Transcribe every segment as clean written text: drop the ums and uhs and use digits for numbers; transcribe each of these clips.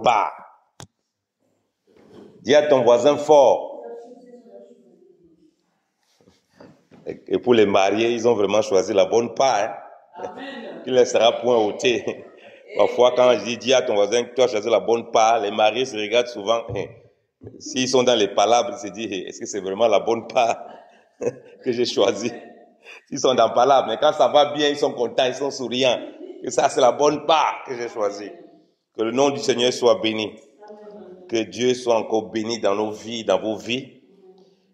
Pas. Dis à ton voisin fort. Et pour les mariés, ils ont vraiment choisi la bonne part. Qui ne laissera point ôter. Parfois, quand je dis à ton voisin que tu as choisi la bonne part, les mariés se regardent souvent. S'ils sont dans les palabres, ils se disent, est-ce que c'est vraiment la bonne part que j'ai choisie? Ils sont dans palabres, mais quand ça va bien, ils sont contents, ils sont souriants. Et ça, c'est la bonne part que j'ai choisie. Que le nom du Seigneur soit béni. Que Dieu soit encore béni dans nos vies, dans vos vies.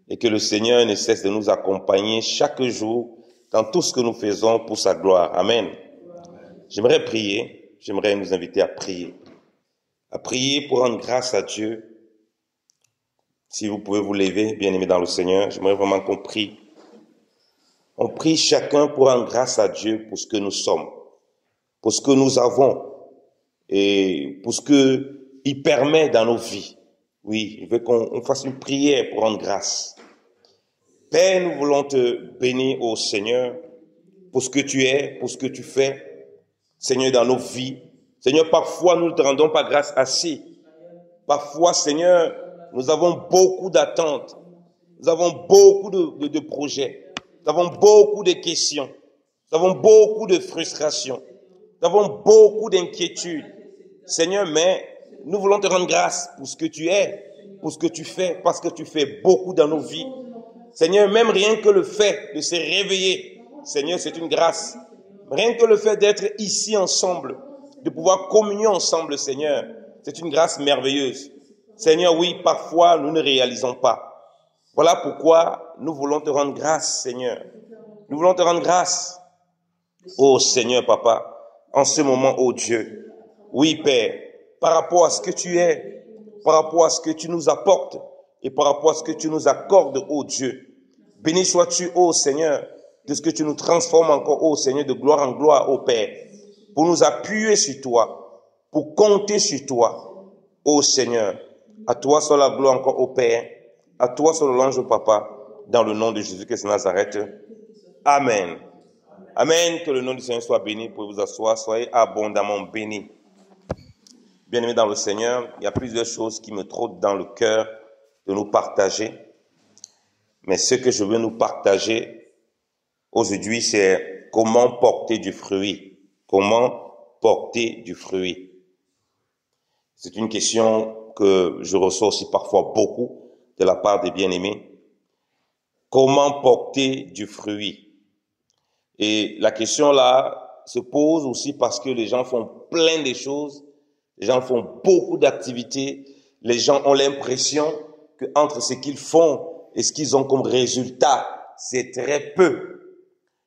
Et que le Seigneur ne cesse de nous accompagner chaque jour dans tout ce que nous faisons pour sa gloire. Amen. J'aimerais prier. J'aimerais nous inviter à prier. À prier pour rendre grâce à Dieu. Si vous pouvez vous lever, bien-aimés dans le Seigneur, j'aimerais vraiment qu'on prie. On prie chacun pour rendre grâce à Dieu pour ce que nous sommes, pour ce que nous avons et pour ce qu'il permet dans nos vies. Oui, il veut qu'on fasse une prière pour rendre grâce. Père, nous voulons te bénir, ô Seigneur, pour ce que tu es, pour ce que tu fais, Seigneur, dans nos vies. Seigneur, parfois, nous ne te rendons pas grâce assez. Parfois, Seigneur, nous avons beaucoup d'attentes. Nous avons beaucoup de projets. Nous avons beaucoup de questions. Nous avons beaucoup de frustrations. Nous avons beaucoup d'inquiétudes. Seigneur, mais nous voulons te rendre grâce pour ce que tu es, pour ce que tu fais, parce que tu fais beaucoup dans nos vies. Seigneur, même rien que le fait de se réveiller, Seigneur, c'est une grâce. Rien que le fait d'être ici ensemble, de pouvoir communier ensemble, Seigneur, c'est une grâce merveilleuse. Seigneur, oui, parfois, nous ne réalisons pas. Voilà pourquoi nous voulons te rendre grâce, Seigneur. Nous voulons te rendre grâce, ô Seigneur, Papa, en ce moment, ô Dieu. Oui, Père, par rapport à ce que tu es, par rapport à ce que tu nous apportes et par rapport à ce que tu nous accordes, ô Dieu. Béni sois-tu, ô Seigneur, de ce que tu nous transformes encore, ô Seigneur, de gloire en gloire, ô Père, pour nous appuyer sur toi, pour compter sur toi, ô Seigneur. À toi soit la gloire encore, ô Père, à toi soit l'ange, ô Papa, dans le nom de Jésus-Christ de Nazareth. Amen. Amen. Que le nom du Seigneur soit béni. Vous pouvez vous asseoir, soyez abondamment bénis. Bien-aimés dans le Seigneur, il y a plusieurs choses qui me trottent dans le cœur de nous partager. Mais ce que je veux nous partager aujourd'hui, c'est comment porter du fruit. Comment porter du fruit. C'est une question que je reçois aussi parfois beaucoup de la part des bien-aimés. Comment porter du fruit? Et la question là se pose aussi parce que les gens font plein de choses, les gens font beaucoup d'activités, les gens ont l'impression qu'entre ce qu'ils font et ce qu'ils ont comme résultat, c'est très peu.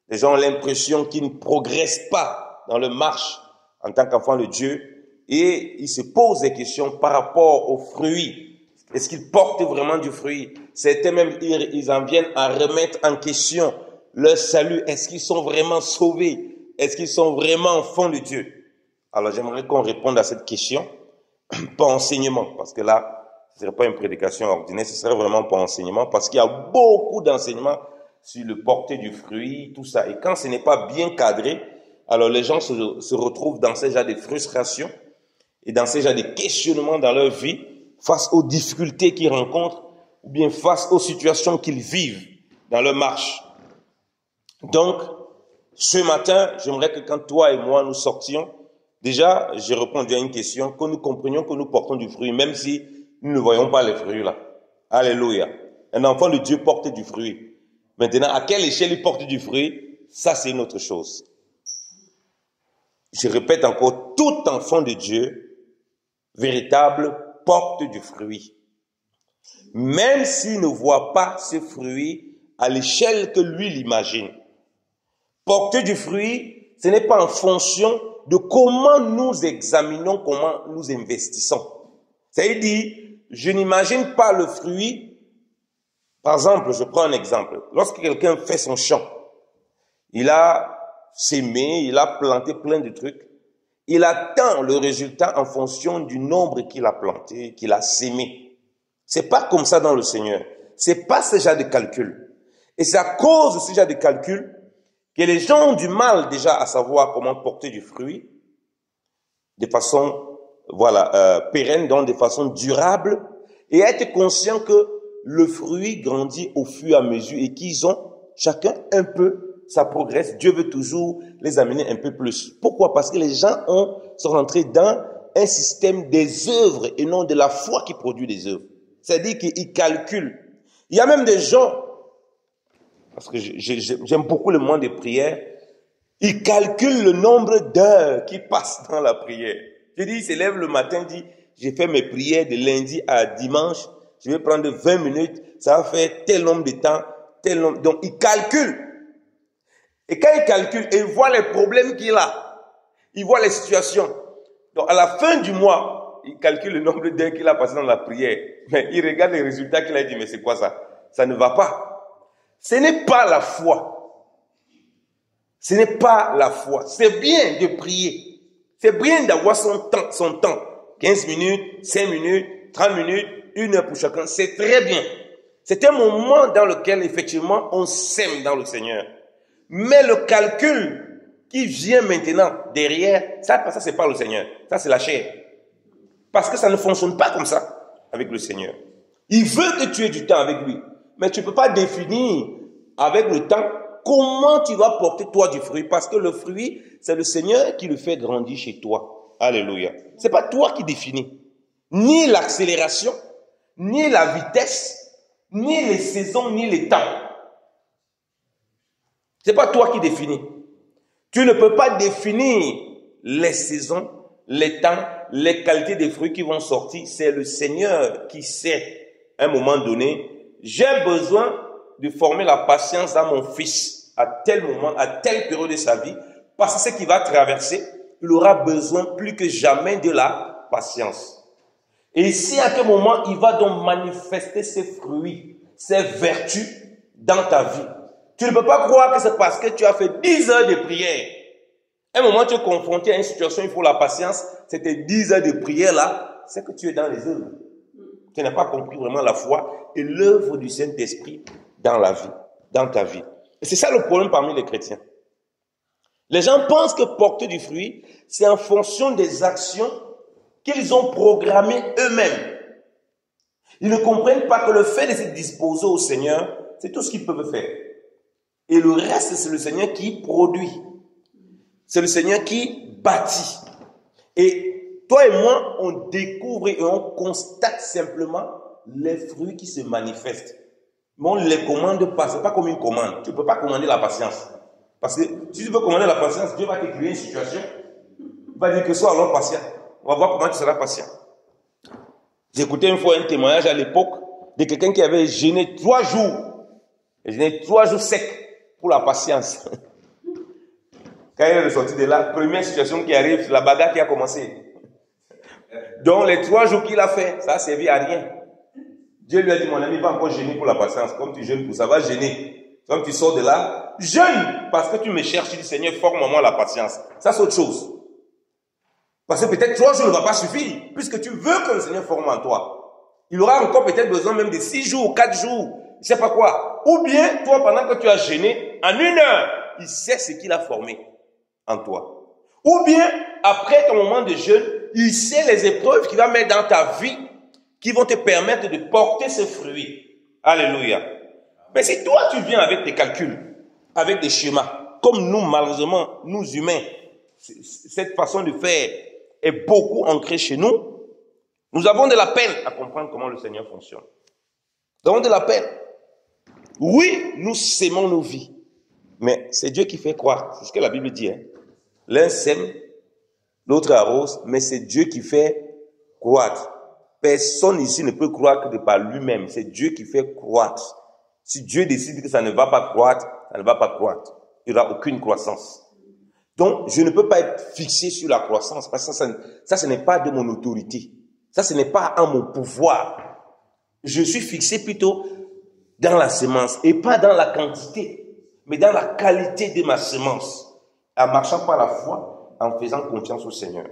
Les gens ont l'impression qu'ils ne progressent pas dans leur marche en tant qu'enfants de Dieu et ils se posent des questions par rapport aux fruits. Est-ce qu'ils portent vraiment du fruit? Certains même, ils en viennent à remettre en question leur salut. Est-ce qu'ils sont vraiment sauvés? Est-ce qu'ils sont vraiment enfants de Dieu? Alors j'aimerais qu'on réponde à cette question, pas enseignement, parce que là, ce ne serait pas une prédication ordinaire, ce serait vraiment pas enseignement, parce qu'il y a beaucoup d'enseignements sur le porter du fruit, tout ça. Et quand ce n'est pas bien cadré, alors les gens se retrouvent dans ces genres de frustrations et dans ces genres de questionnements dans leur vie, face aux difficultés qu'ils rencontrent, ou bien face aux situations qu'ils vivent dans leur marche. Donc, ce matin, j'aimerais que quand toi et moi nous sortions, déjà, j'ai répondu à une question, que nous comprenions que nous portons du fruit, même si nous ne voyons pas les fruits là. Alléluia. Un enfant de Dieu porte du fruit. Maintenant, à quelle échelle il porte du fruit? Ça, c'est une autre chose. Je répète encore, tout enfant de Dieu, véritable, porte du fruit. Même s'il ne voit pas ce fruit à l'échelle que lui l'imagine. Porter du fruit, ce n'est pas en fonction de comment nous examinons, comment nous investissons. C'est-à-dire, je n'imagine pas le fruit. Par exemple, je prends un exemple. Lorsque quelqu'un fait son champ, il a sémé, il a planté plein de trucs. Il attend le résultat en fonction du nombre qu'il a planté, qu'il a sémé. C'est pas comme ça dans le Seigneur. C'est pas ce genre de calcul. Et c'est à cause de ce genre de calcul que les gens ont du mal déjà à savoir comment porter du fruit de façon pérenne, donc de façon durable, et être conscient que le fruit grandit au fur et à mesure et qu'ils ont chacun un peu, ça progresse. Dieu veut toujours les amener un peu plus. Pourquoi? Parce que les gens sont rentrés dans un système des œuvres et non de la foi qui produit des œuvres. C'est-à-dire qu'ils calculent. Il y a même des gens, parce que j'aime beaucoup le moment de prière, ils calculent le nombre d'heures qui passent dans la prière. Je dis, il se lève le matin, dit, j'ai fait mes prières de lundi à dimanche, je vais prendre 20 minutes, ça va faire tel nombre de temps, tel nombre. Donc, il calcule. Et quand il calcule, il voit les problèmes qu'il a. Il voit les situations. Donc, à la fin du mois, il calcule le nombre d'heures qu'il a passé dans la prière. Mais il regarde les résultats qu'il a dit, mais c'est quoi ça? Ça ne va pas. Ce n'est pas la foi. Ce n'est pas la foi. C'est bien de prier. C'est bien d'avoir son temps. 15 minutes, 5 minutes, 30 minutes, 1 heure pour chacun. C'est très bien. C'est un moment dans lequel, effectivement, on s'aime dans le Seigneur. Mais le calcul qui vient maintenant derrière, ça c'est pas le Seigneur. Ça, c'est la chair. Parce que ça ne fonctionne pas comme ça avec le Seigneur. Il veut que tu aies du temps avec lui. Mais tu ne peux pas définir avec le temps comment tu vas porter toi du fruit. Parce que le fruit, c'est le Seigneur qui le fait grandir chez toi. Alléluia. C'est pas toi qui définis. Ni l'accélération, ni la vitesse, ni les saisons, ni les temps. C'est pas toi qui définis. Tu ne peux pas définir les saisons, les temps, les qualités des fruits qui vont sortir. C'est le Seigneur qui sait, à un moment donné, j'ai besoin de former la patience dans mon fils à tel moment, à telle période de sa vie, parce que ce qu'il va traverser, il aura besoin plus que jamais de la patience. Et ici, à quel moment il va donc manifester ses fruits, ses vertus dans ta vie. Tu ne peux pas croire que c'est parce que tu as fait 10 heures de prière. À un moment, tu es confronté à une situation, il faut la patience. C'était 10 heures de prière là, c'est que tu es dans les œuvres. Tu n'as pas compris vraiment la foi et l'œuvre du Saint-Esprit dans la vie, dans ta vie. Et c'est ça le problème parmi les chrétiens. Les gens pensent que porter du fruit, c'est en fonction des actions qu'ils ont programmées eux-mêmes. Ils ne comprennent pas que le fait de se disposer au Seigneur, c'est tout ce qu'ils peuvent faire. Et le reste, c'est le Seigneur qui produit. C'est le Seigneur qui bâtit. Et toi et moi, on découvre et on constate simplement les fruits qui se manifestent. Mais on ne les commande pas. Ce n'est pas comme une commande. Tu ne peux pas commander la patience. Parce que si tu veux commander la patience, Dieu va te créer une situation. Il va dire que sois alors patient. On va voir comment tu seras patient. J'écoutais une fois un témoignage à l'époque de quelqu'un qui avait jeûné 3 jours. Il jeûné 3 jours secs pour la patience. Quand il est ressorti de là, première situation qui arrive, c'est la bagarre qui a commencé. Donc les 3 jours qu'il a fait, ça n'a servi à rien. Dieu lui a dit, mon ami, va encore jeûner pour la patience. Comme tu jeûnes pour ça, va jeûner. Comme tu sors de là, jeûne parce que tu me cherches. Tu dis, Seigneur, forme-moi la patience. Ça, c'est autre chose. Parce que peut-être 3 jours ne va pas suffire, puisque tu veux que le Seigneur forme en toi. Il aura encore peut-être besoin même de 6 jours, 4 jours, je sais pas quoi. Ou bien, toi, pendant que tu as jeûné, en 1 heure, il sait ce qu'il a formé en toi. Ou bien, après ton moment de jeûne, il sait les épreuves qu'il va mettre dans ta vie qui vont te permettre de porter ce fruit. Alléluia. Mais si toi, tu viens avec tes calculs, avec des schémas, comme nous, malheureusement, nous humains, cette façon de faire est beaucoup ancrée chez nous, nous avons de la peine à comprendre comment le Seigneur fonctionne. Nous avons de la peine. Oui, nous sémons nos vies, mais c'est Dieu qui fait croître. C'est ce que la Bible dit. L'un sème, l'autre arrose, mais c'est Dieu qui fait croître. Personne ici ne peut croître que de par lui-même. C'est Dieu qui fait croître. Si Dieu décide que ça ne va pas croître, ça ne va pas croître. Il n'y aura aucune croissance. Donc, je ne peux pas être fixé sur la croissance parce que ça ce n'est pas de mon autorité. Ça, ce n'est pas en mon pouvoir. Je suis fixé plutôt dans la semence et pas dans la quantité, mais dans la qualité de ma semence, en marchant par la foi, en faisant confiance au Seigneur.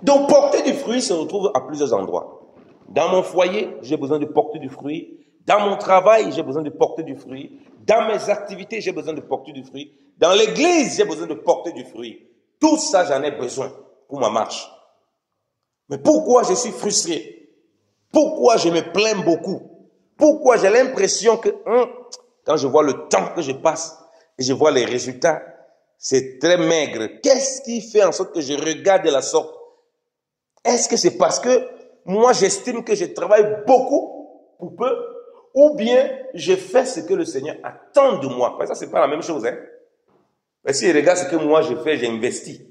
Donc, porter du fruit se retrouve à plusieurs endroits. Dans mon foyer, j'ai besoin de porter du fruit. Dans mon travail, j'ai besoin de porter du fruit. Dans mes activités, j'ai besoin de porter du fruit. Dans l'église, j'ai besoin de porter du fruit. Tout ça, j'en ai besoin pour ma marche. Mais pourquoi je suis frustré? Pourquoi je me plains beaucoup? Pourquoi j'ai l'impression que quand je vois le temps que je passe et je vois les résultats, c'est très maigre. Qu'est-ce qui fait en sorte que je regarde de la sorte? Est-ce que c'est parce que moi j'estime que je travaille beaucoup pour peu, ou bien je fais ce que le Seigneur attend de moi? Parce que ça, c'est pas la même chose, hein? Mais si je regarde ce que moi je fais, j'investis.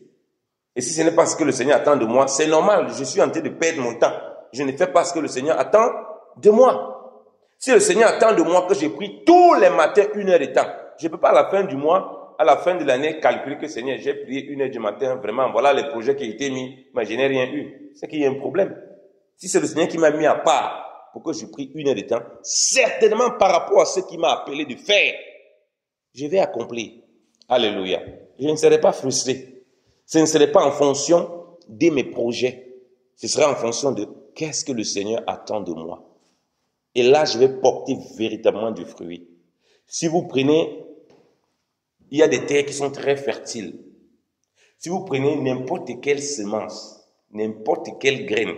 Et si ce n'est pas ce que le Seigneur attend de moi, c'est normal, je suis en train de perdre mon temps. Je ne fais pas ce que le Seigneur attend de moi. Si le Seigneur attend de moi que je prie tous les matins 1 heure de temps, je ne peux pas à la fin du mois, à la fin de l'année, calculer que Seigneur, j'ai prié 1 heure du matin, vraiment, voilà les projets qui ont été mis, mais je n'ai rien eu. C'est qu'il y a un problème. Si c'est le Seigneur qui m'a mis à part pour que je prie 1 heure de temps, certainement par rapport à ce qu'il m'a appelé de faire, je vais accomplir. Alléluia. Je ne serai pas frustré. Ce ne serait pas en fonction de mes projets. Ce sera en fonction de qu'est-ce que le Seigneur attend de moi. Et là, je vais porter véritablement du fruit. Si vous prenez, il y a des terres qui sont très fertiles. Si vous prenez n'importe quelle semence, n'importe quelle graine,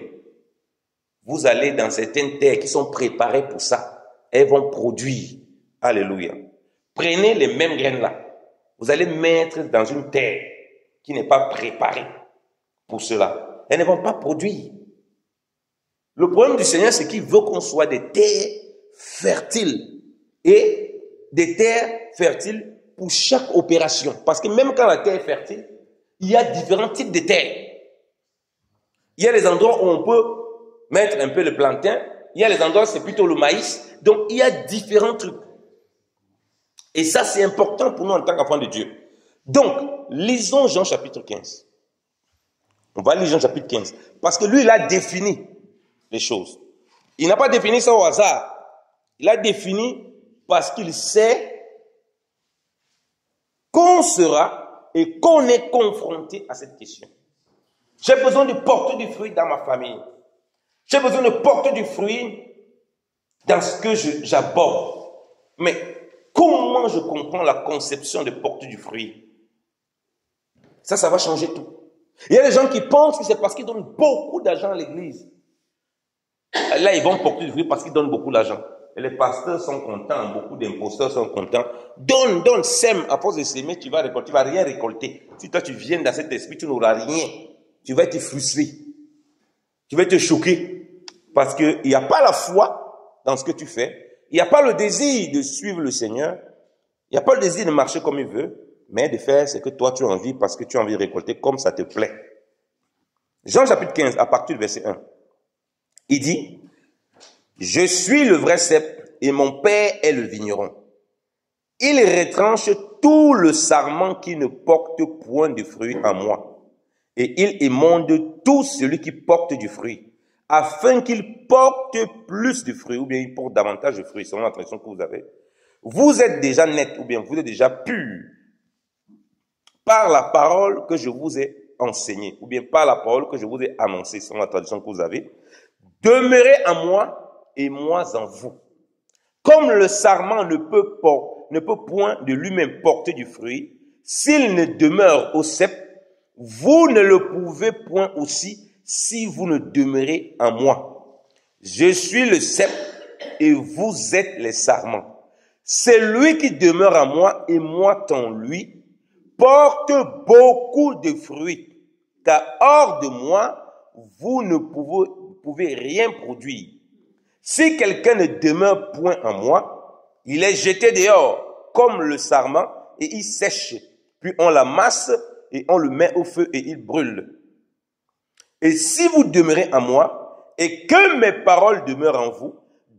vous allez dans certaines terres qui sont préparées pour ça. Elles vont produire. Alléluia. Prenez les mêmes graines là. Vous allez mettre dans une terre qui n'est pas préparée pour cela. Elles ne vont pas produire. Le problème du Seigneur, c'est qu'il veut qu'on soit des terres fertiles. Et des terres fertiles pour chaque opération. Parce que même quand la terre est fertile, il y a différents types de terres. Il y a des endroits où on peut mettre un peu le plantain. Il y a des endroits où c'est plutôt le maïs. Donc, il y a différents trucs. Et ça, c'est important pour nous en tant qu'enfants de Dieu. Donc, lisons Jean chapitre 15. On va lire Jean chapitre 15. Parce que lui, il a défini les choses. Il n'a pas défini ça au hasard. Il a défini parce qu'il sait qu'on sera et qu'on est confronté à cette question. J'ai besoin de porter du fruit dans ma famille. J'ai besoin de porter du fruit dans ce que j'aborde. Mais comment je comprends la conception de porter du fruit? Ça va changer tout. Il y a des gens qui pensent que c'est parce qu'ils donnent beaucoup d'argent à l'église. Là, ils vont porter du fruit parce qu'ils donnent beaucoup d'argent. Et les pasteurs sont contents, beaucoup d'imposteurs sont contents. Donne, sème. À force de s'aimer, tu vas récolter, tu vas rien récolter. Si toi, tu viens dans cet esprit, tu n'auras rien. Tu vas être frustré. Tu vas te choquer. Parce qu'il n'y a pas la foi dans ce que tu fais. Il n'y a pas le désir de suivre le Seigneur. Il n'y a pas le désir de marcher comme il veut, mais de faire ce que toi tu as envie parce que tu as envie de récolter comme ça te plaît. Jean chapitre 15, à partir du verset 1. Il dit, « Je suis le vrai cep et mon père est le vigneron. Il retranche tout le sarment qui ne porte point de fruit en moi. Et il émonde tout celui qui porte du fruit, afin qu'il porte plus de fruits, ou bien il porte davantage de fruits, selon la traduction que vous avez. Vous êtes déjà net, ou bien vous êtes déjà pur, par la parole que je vous ai enseignée, ou bien par la parole que je vous ai annoncée, selon la traduction que vous avez. Demeurez en moi et moi en vous. Comme le sarment ne peut point de lui-même porter du fruit, s'il ne demeure au cep, vous ne le pouvez point aussi si vous ne demeurez en moi. Je suis le cep et vous êtes les sarments. C'est lui qui demeure en moi et moi en lui, porte beaucoup de fruits, car hors de moi, vous ne pouvez rien produire. Si quelqu'un ne demeure point en moi, il est jeté dehors comme le sarment et il sèche. Puis on l'amasse et on le met au feu et il brûle. Et si vous demeurez en moi et que mes paroles demeurent en vous,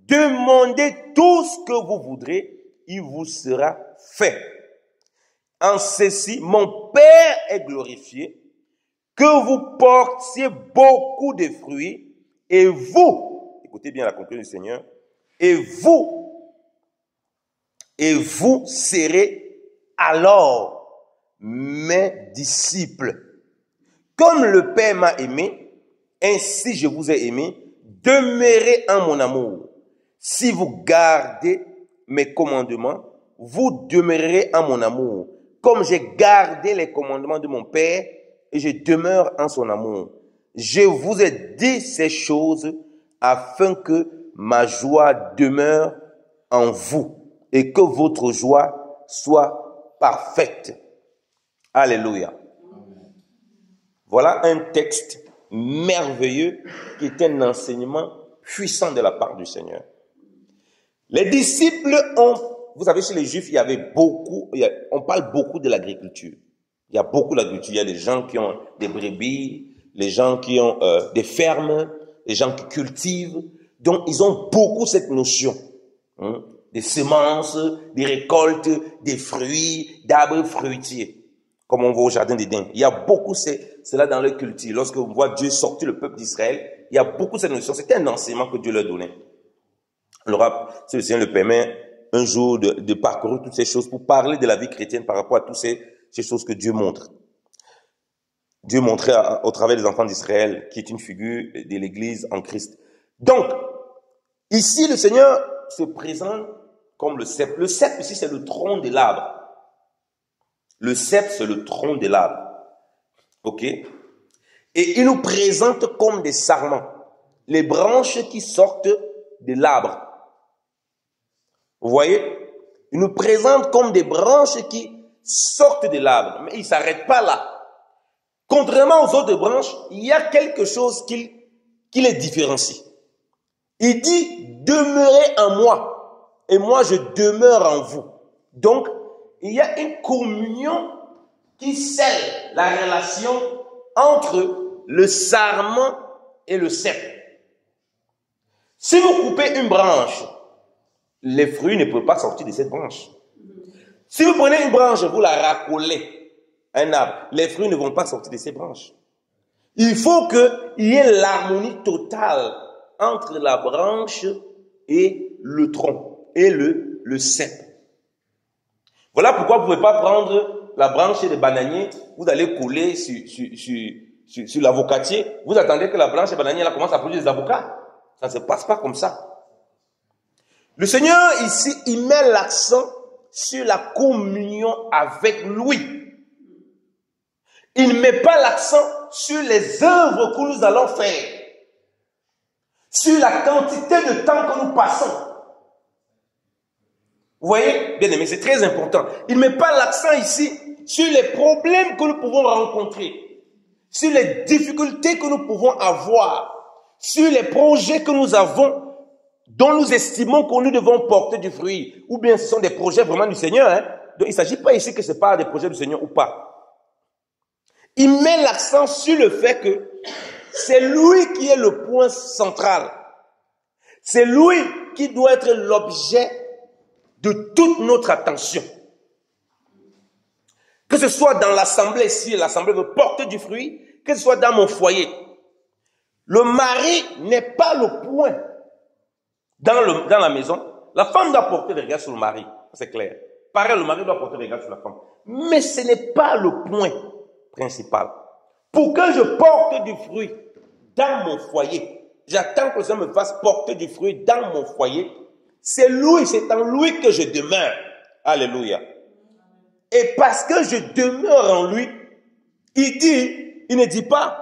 demandez tout ce que vous voudrez, il vous sera fait. En ceci, mon Père est glorifié, que vous portiez beaucoup de fruits, et vous, écoutez bien la conclusion du Seigneur, et vous serez alors mes disciples. Comme le Père m'a aimé, ainsi je vous ai aimé, demeurez en mon amour. Si vous gardez mes commandements, vous demeurerez en mon amour. Comme j'ai gardé les commandements de mon Père et je demeure en son amour. je vous ai dit ces choses afin que ma joie demeure en vous et que votre joie soit parfaite. Alléluia. Voilà un texte merveilleux qui est un enseignement puissant de la part du Seigneur. Les disciples vous savez, chez les Juifs, on parle beaucoup de l'agriculture. Il y a beaucoup d'agriculture. Il y a des gens qui ont des brebis, les gens qui ont des fermes, les gens qui cultivent. Donc, ils ont beaucoup cette notion. Des semences, des récoltes, des fruits, d'arbres fruitiers. Comme on voit au jardin d'Éden. Il y a beaucoup cela dans leur culture. Lorsque on voit Dieu sortir le peuple d'Israël, il y a beaucoup cette notion. C'était un enseignement que Dieu leur donnait. On aura, si le Seigneur le permet, un jour de parcourir toutes ces choses pour parler de la vie chrétienne par rapport à toutes ces choses que Dieu montre. Dieu montrait au travers des enfants d'Israël, qui est une figure de l'Église en Christ. Donc, ici, le Seigneur se présente comme le cep. Le cep, ici, c'est le tronc de l'arbre. Le cep, c'est le tronc de l'arbre. OK? Et il nous présente comme des sarments. Les branches qui sortent de l'arbre. Vous voyez? Il nous présente comme des branches qui sortent de l'arbre. Mais il ne s'arrête pas là. Contrairement aux autres branches, il y a quelque chose qui les différencie. Il dit, demeurez en moi, et moi je demeure en vous. Donc, il y a une communion qui scelle la relation entre le sarment et le cep. Si vous coupez une branche, les fruits ne peuvent pas sortir de cette branche. Si vous prenez une branche, vous la racolez, un arbre, les fruits ne vont pas sortir de ces branches. Il faut qu'il y ait l'harmonie totale entre la branche et le tronc, et le cep. Voilà pourquoi vous ne pouvez pas prendre la branche des bananiers, vous allez coller sur l'avocatier, vous attendez que la branche des bananiers commence à produire des avocats. Ça ne se passe pas comme ça. Le Seigneur, ici, il met l'accent sur la communion avec lui. Il ne met pas l'accent sur les œuvres que nous allons faire, sur la quantité de temps que nous passons. Vous voyez, bien aimé, c'est très important. Il ne met pas l'accent ici sur les problèmes que nous pouvons rencontrer, sur les difficultés que nous pouvons avoir, sur les projets que nous avons, dont nous estimons que nous devons porter du fruit, ou bien ce sont des projets vraiment du Seigneur. Donc il ne s'agit pas ici que ce pas des projets du Seigneur ou pas. Il met l'accent sur le fait que c'est lui qui est le point central. C'est lui qui doit être l'objet de toute notre attention. Que ce soit dans l'assemblée, si l'assemblée veut porter du fruit, que ce soit dans mon foyer. Le mari n'est pas le point dans la maison. La femme doit porter le regard sur le mari, c'est clair. Pareil, le mari doit porter le regard sur la femme. Mais ce n'est pas le point principal. Pour que je porte du fruit dans mon foyer, j'attends que ça me fasse porter du fruit dans mon foyer. C'est en lui que je demeure. Alléluia. Et parce que je demeure en lui, il ne dit pas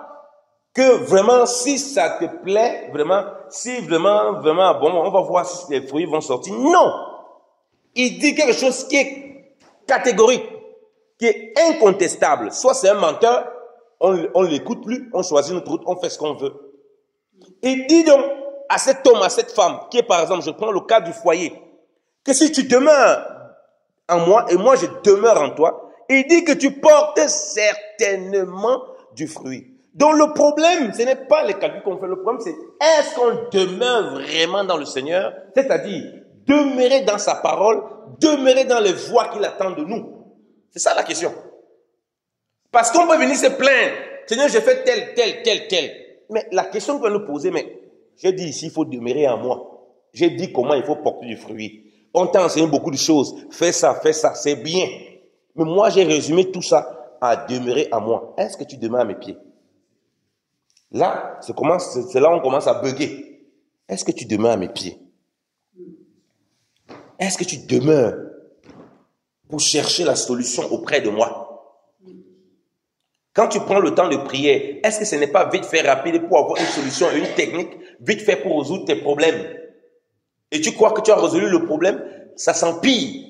que vraiment, si ça te plaît, vraiment, si vraiment, bon, on va voir si les fruits vont sortir. Non! Il dit quelque chose qui est catégorique, qui est incontestable. Soit c'est un menteur, on ne l'écoute plus, on choisit notre route, on fait ce qu'on veut. Il dit donc à cet homme, à cette femme, qui est par exemple, je prends le cas du foyer, que si tu demeures en moi et moi je demeure en toi, il dit que tu portes certainement du fruit. Donc le problème, ce n'est pas les calculs qu'on fait, le problème c'est est-ce qu'on demeure vraiment dans le Seigneur, c'est-à-dire demeurer dans sa parole, demeurer dans les voies qu'il attend de nous. C'est ça la question. Parce qu'on peut venir se plaindre, Seigneur, j'ai fait tel. Mais la question qu'on va nous poser, mais j'ai dit ici, il faut demeurer en moi. J'ai dit comment il faut porter du fruit. On t'a enseigné beaucoup de choses. Fais ça, c'est bien. Mais moi, j'ai résumé tout ça à demeurer en moi. Est-ce que tu demeures à mes pieds? Là, c'est là où on commence à bugger. Est-ce que tu demeures à mes pieds? Est-ce que tu demeures pour chercher la solution auprès de moi? Quand tu prends le temps de prier, est-ce que ce n'est pas vite fait, rapide pour avoir une solution, une technique, vite fait pour résoudre tes problèmes? Et tu crois que tu as résolu le problème, ça s'empire.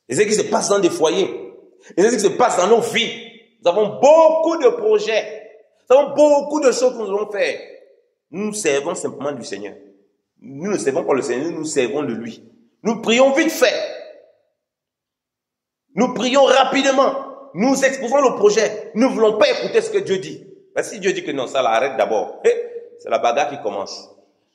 Et c'est ce qui se passe dans des foyers. Et c'est ce qui se passe dans nos vies. Nous avons beaucoup de projets. Nous avons beaucoup de choses que nous devons faire. Nous servons simplement du Seigneur. Nous ne servons pas le Seigneur, nous servons de lui. Nous prions vite fait. Nous prions rapidement. Nous exposons le projet. Nous ne voulons pas écouter ce que Dieu dit. Mais si Dieu dit que non, ça l'arrête d'abord. C'est la bagarre qui commence.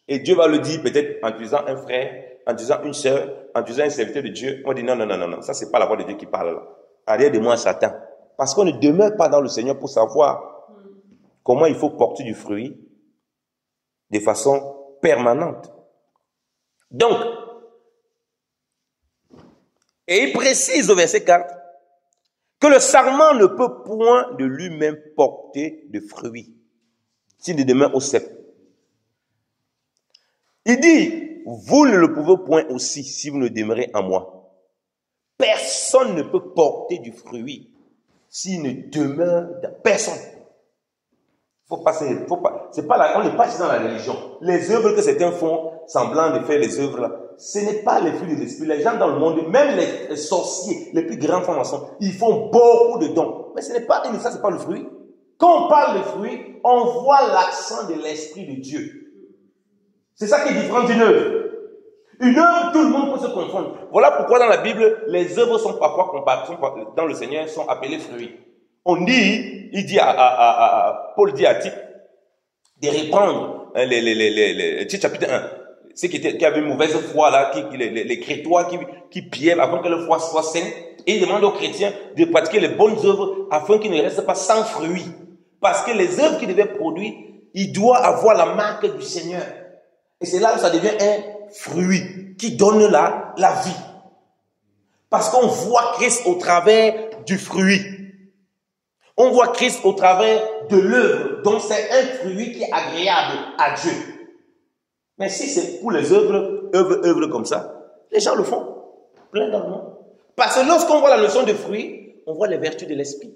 Et Dieu va le dire peut-être en disant un frère, en disant une sœur, en disant un serviteur de Dieu. On dit non, non, non, non, non. Ça c'est pas la voix de Dieu qui parle là. Arrière de moi, Satan. Parce qu'on ne demeure pas dans le Seigneur pour savoir comment il faut porter du fruit de façon permanente. Donc, et il précise au verset 4 que le sarment ne peut point de lui-même porter de fruits s'il ne demeure au cep. Il dit, vous ne le pouvez point aussi si vous ne demeurez en moi. Personne ne peut porter du fruit s'il ne demeure dans personne. C'est pas là, on n'est pas ici dans la religion. Les œuvres que certains font, semblant de faire les œuvres là, ce n'est pas les fruits de l'esprit. Les gens dans le monde, même les sorciers, les plus grands francs-maçons, ils font beaucoup de dons. Mais ce n'est pas, ça c'est pas le fruit. Quand on parle de fruit, on voit l'accent de l'esprit de Dieu. C'est ça qui est différent d'une œuvre. Une œuvre, tout le monde peut se confondre. Voilà pourquoi dans la Bible, les œuvres sont parfois dans le Seigneur, sont appelées fruits. On dit, Paul dit à Tite de reprendre Tite chapitre 1. Ceux qui avaient une mauvaise foi là, les Crétois qui pillaient avant que leur foi soit saine. Et il demande aux chrétiens de pratiquer les bonnes œuvres afin qu'ils ne restent pas sans fruits. Parce que les œuvres qu'ils devaient produire, ils doivent avoir la marque du Seigneur. Et c'est là où ça devient un fruit qui donne la vie. Parce qu'on voit Christ au travers du fruit. On voit Christ au travers de l'œuvre. Donc c'est un fruit qui est agréable à Dieu. Mais si c'est pour les œuvres comme ça, les gens le font. Plein dans le monde. Parce que lorsqu'on voit la notion de fruit, on voit les vertus de l'esprit.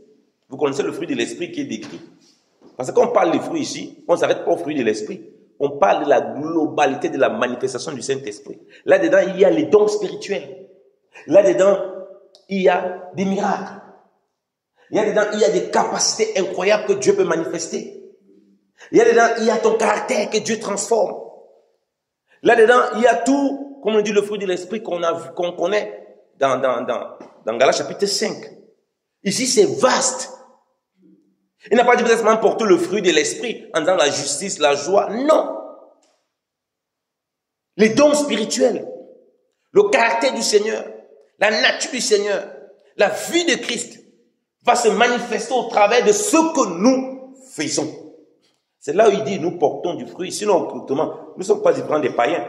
Vous connaissez le fruit de l'esprit qui est décrit. Parce que quand on parle des fruits ici, on ne s'arrête pas au fruit de l'esprit. On parle de la globalité de la manifestation du Saint-Esprit. Là-dedans, il y a les dons spirituels. Là-dedans, il y a des miracles. Là-dedans, il y a des capacités incroyables que Dieu peut manifester. Là-dedans, il y a ton caractère que Dieu transforme. Là-dedans, il y a tout, comme on dit, le fruit de l'esprit qu'on connaît dans Galates chapitre 5. Ici, c'est vaste. Il n'a pas dit peut-être porter le fruit de l'esprit en disant la justice, la joie. Non. Les dons spirituels, le caractère du Seigneur, la nature du Seigneur, la vie de Christ va se manifester au travers de ce que nous faisons. C'est là où il dit nous portons du fruit. Sinon, autrement, nous ne sommes pas différents des païens.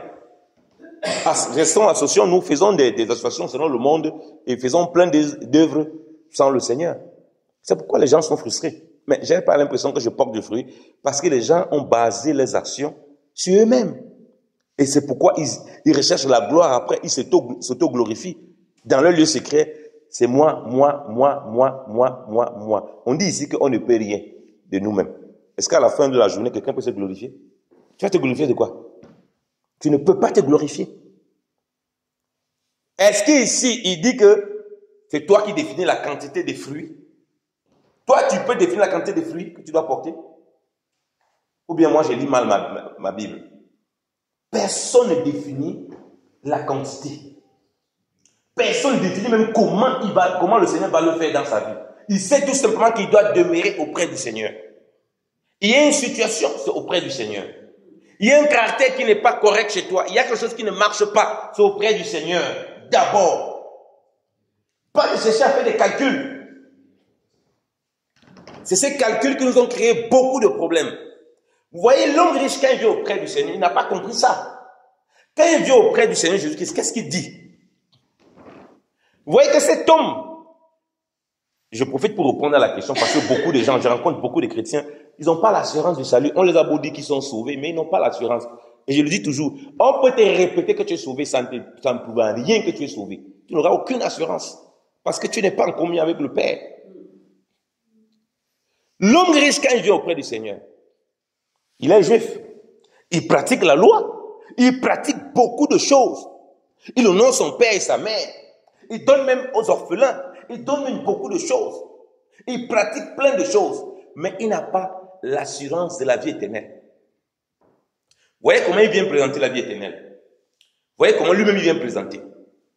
Restons associés, nous faisons des associations selon le monde et faisons plein d'œuvres sans le Seigneur. C'est pourquoi les gens sont frustrés. Mais je n'ai pas l'impression que je porte du fruit parce que les gens ont basé les actions sur eux-mêmes. Et c'est pourquoi ils recherchent la gloire après, ils s'auto-glorifient. Dans leur lieu secret, c'est moi. On dit ici qu'on ne peut rien de nous-mêmes. Est-ce qu'à la fin de la journée, quelqu'un peut se glorifier? Tu vas te glorifier de quoi? Tu ne peux pas te glorifier. Est-ce qu'ici, il dit que c'est toi qui définis la quantité de fruits? Toi, tu peux définir la quantité de fruits que tu dois porter? Ou bien moi, j'ai lu mal ma Bible. Personne ne définit la quantité. Personne ne définit même comment le Seigneur va le faire dans sa vie. Il sait tout simplement qu'il doit demeurer auprès du Seigneur. Il y a une situation, c'est auprès du Seigneur. Il y a un caractère qui n'est pas correct chez toi. Il y a quelque chose qui ne marche pas, c'est auprès du Seigneur. D'abord. Pas de chercher à faire des calculs. C'est ces calculs qui nous ont créé beaucoup de problèmes. Vous voyez, l'homme riche, quand il vient auprès du Seigneur, il n'a pas compris ça. Quand il vient auprès du Seigneur Jésus-Christ, qu'est-ce qu'il dit? Vous voyez que cet homme, je profite pour répondre à la question parce que beaucoup de gens, je rencontre beaucoup de chrétiens, ils n'ont pas l'assurance du salut. On les a beau dire qu'ils sont sauvés, mais ils n'ont pas l'assurance. Et je le dis toujours, on peut te répéter que tu es sauvé sans ne prouver rien que tu es sauvé. Tu n'auras aucune assurance parce que tu n'es pas en communion avec le Père. L'homme riche, quand il vient auprès du Seigneur, il est juif. Il pratique la loi. Il pratique beaucoup de choses. Il honore son père et sa mère. Il donne même aux orphelins. Il donne même beaucoup de choses. Il pratique plein de choses. Mais il n'a pas l'assurance de la vie éternelle. Vous voyez comment il vient présenter la vie éternelle? Vous voyez comment lui-même il vient présenter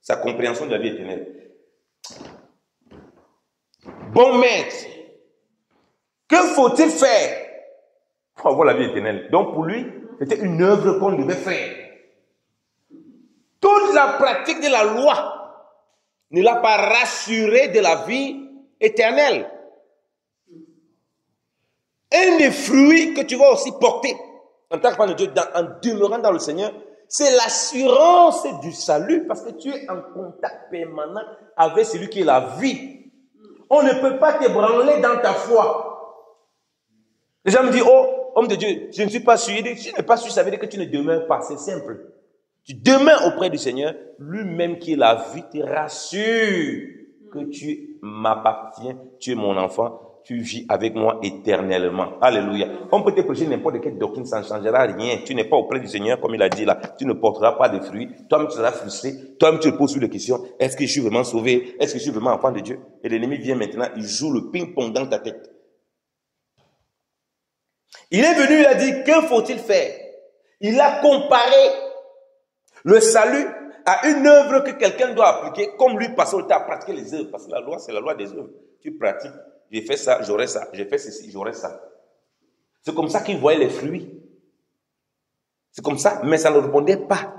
sa compréhension de la vie éternelle? Bon maître, que faut-il faire pour avoir la vie éternelle? Donc pour lui, c'était une œuvre qu'on devait faire. Toute la pratique de la loi ne l'a pas rassuré de la vie éternelle. Un des fruits que tu vas aussi porter en tant qu'enfant de Dieu, en demeurant dans le Seigneur, c'est l'assurance du salut, parce que tu es en contact permanent avec celui qui est la vie. On ne peut pas t'ébranler dans ta foi. Les gens me disent, oh, homme de Dieu, je ne suis pas sûr. Si tu n'es pas sûr, ça veut dire que tu ne demeures pas. C'est simple. Tu demeures auprès du Seigneur, lui-même qui est la vie te rassure que tu m'appartiens, tu es mon enfant, tu vis avec moi éternellement. Alléluia. On peut te prêcher n'importe quelle doctrine, ça ne changera rien. Tu n'es pas auprès du Seigneur, comme il a dit là. Tu ne porteras pas de fruits. Toi-même, tu seras frustré. Toi-même, tu te poses sur les questions. Est-ce que je suis vraiment sauvé? Est-ce que je suis vraiment enfant de Dieu? Et l'ennemi vient maintenant, il joue le ping-pong dans ta tête. Il est venu, il a dit, que faut-il faire? Il a comparé le salut à une œuvre que quelqu'un doit appliquer, comme lui passer le temps à pratiquer les œuvres. Parce que la loi, c'est la loi des œuvres. Tu pratiques, j'ai fait ça, j'aurai ça. J'ai fait ceci, j'aurai ça. C'est comme ça qu'il voyait les fruits. C'est comme ça, mais ça ne répondait pas.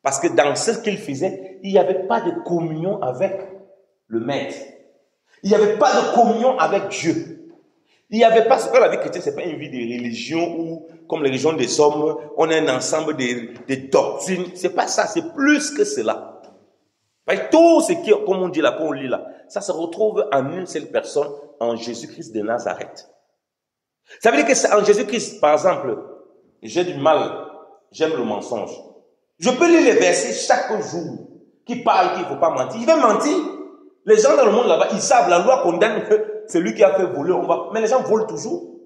Parce que dans ce qu'il faisait, il n'y avait pas de communion avec le maître. Il n'y avait pas de communion avec Dieu. Il n'y avait pas, ce que la vie chrétienne, ce n'est pas une vie de religion où, comme les religions des hommes, on a un ensemble de doctrines. Ce n'est pas ça, c'est plus que cela. Tout ce qui, comme on dit là, comme on lit là, ça se retrouve en une seule personne, en Jésus-Christ de Nazareth. Ça veut dire que c'est en Jésus-Christ, par exemple, j'ai du mal, j'aime le mensonge. Je peux lire les versets chaque jour qui parlent qu'il ne faut pas mentir. Il va mentir. Les gens dans le monde là-bas, ils savent, la loi condamne celui qui a fait voler, mais les gens volent toujours.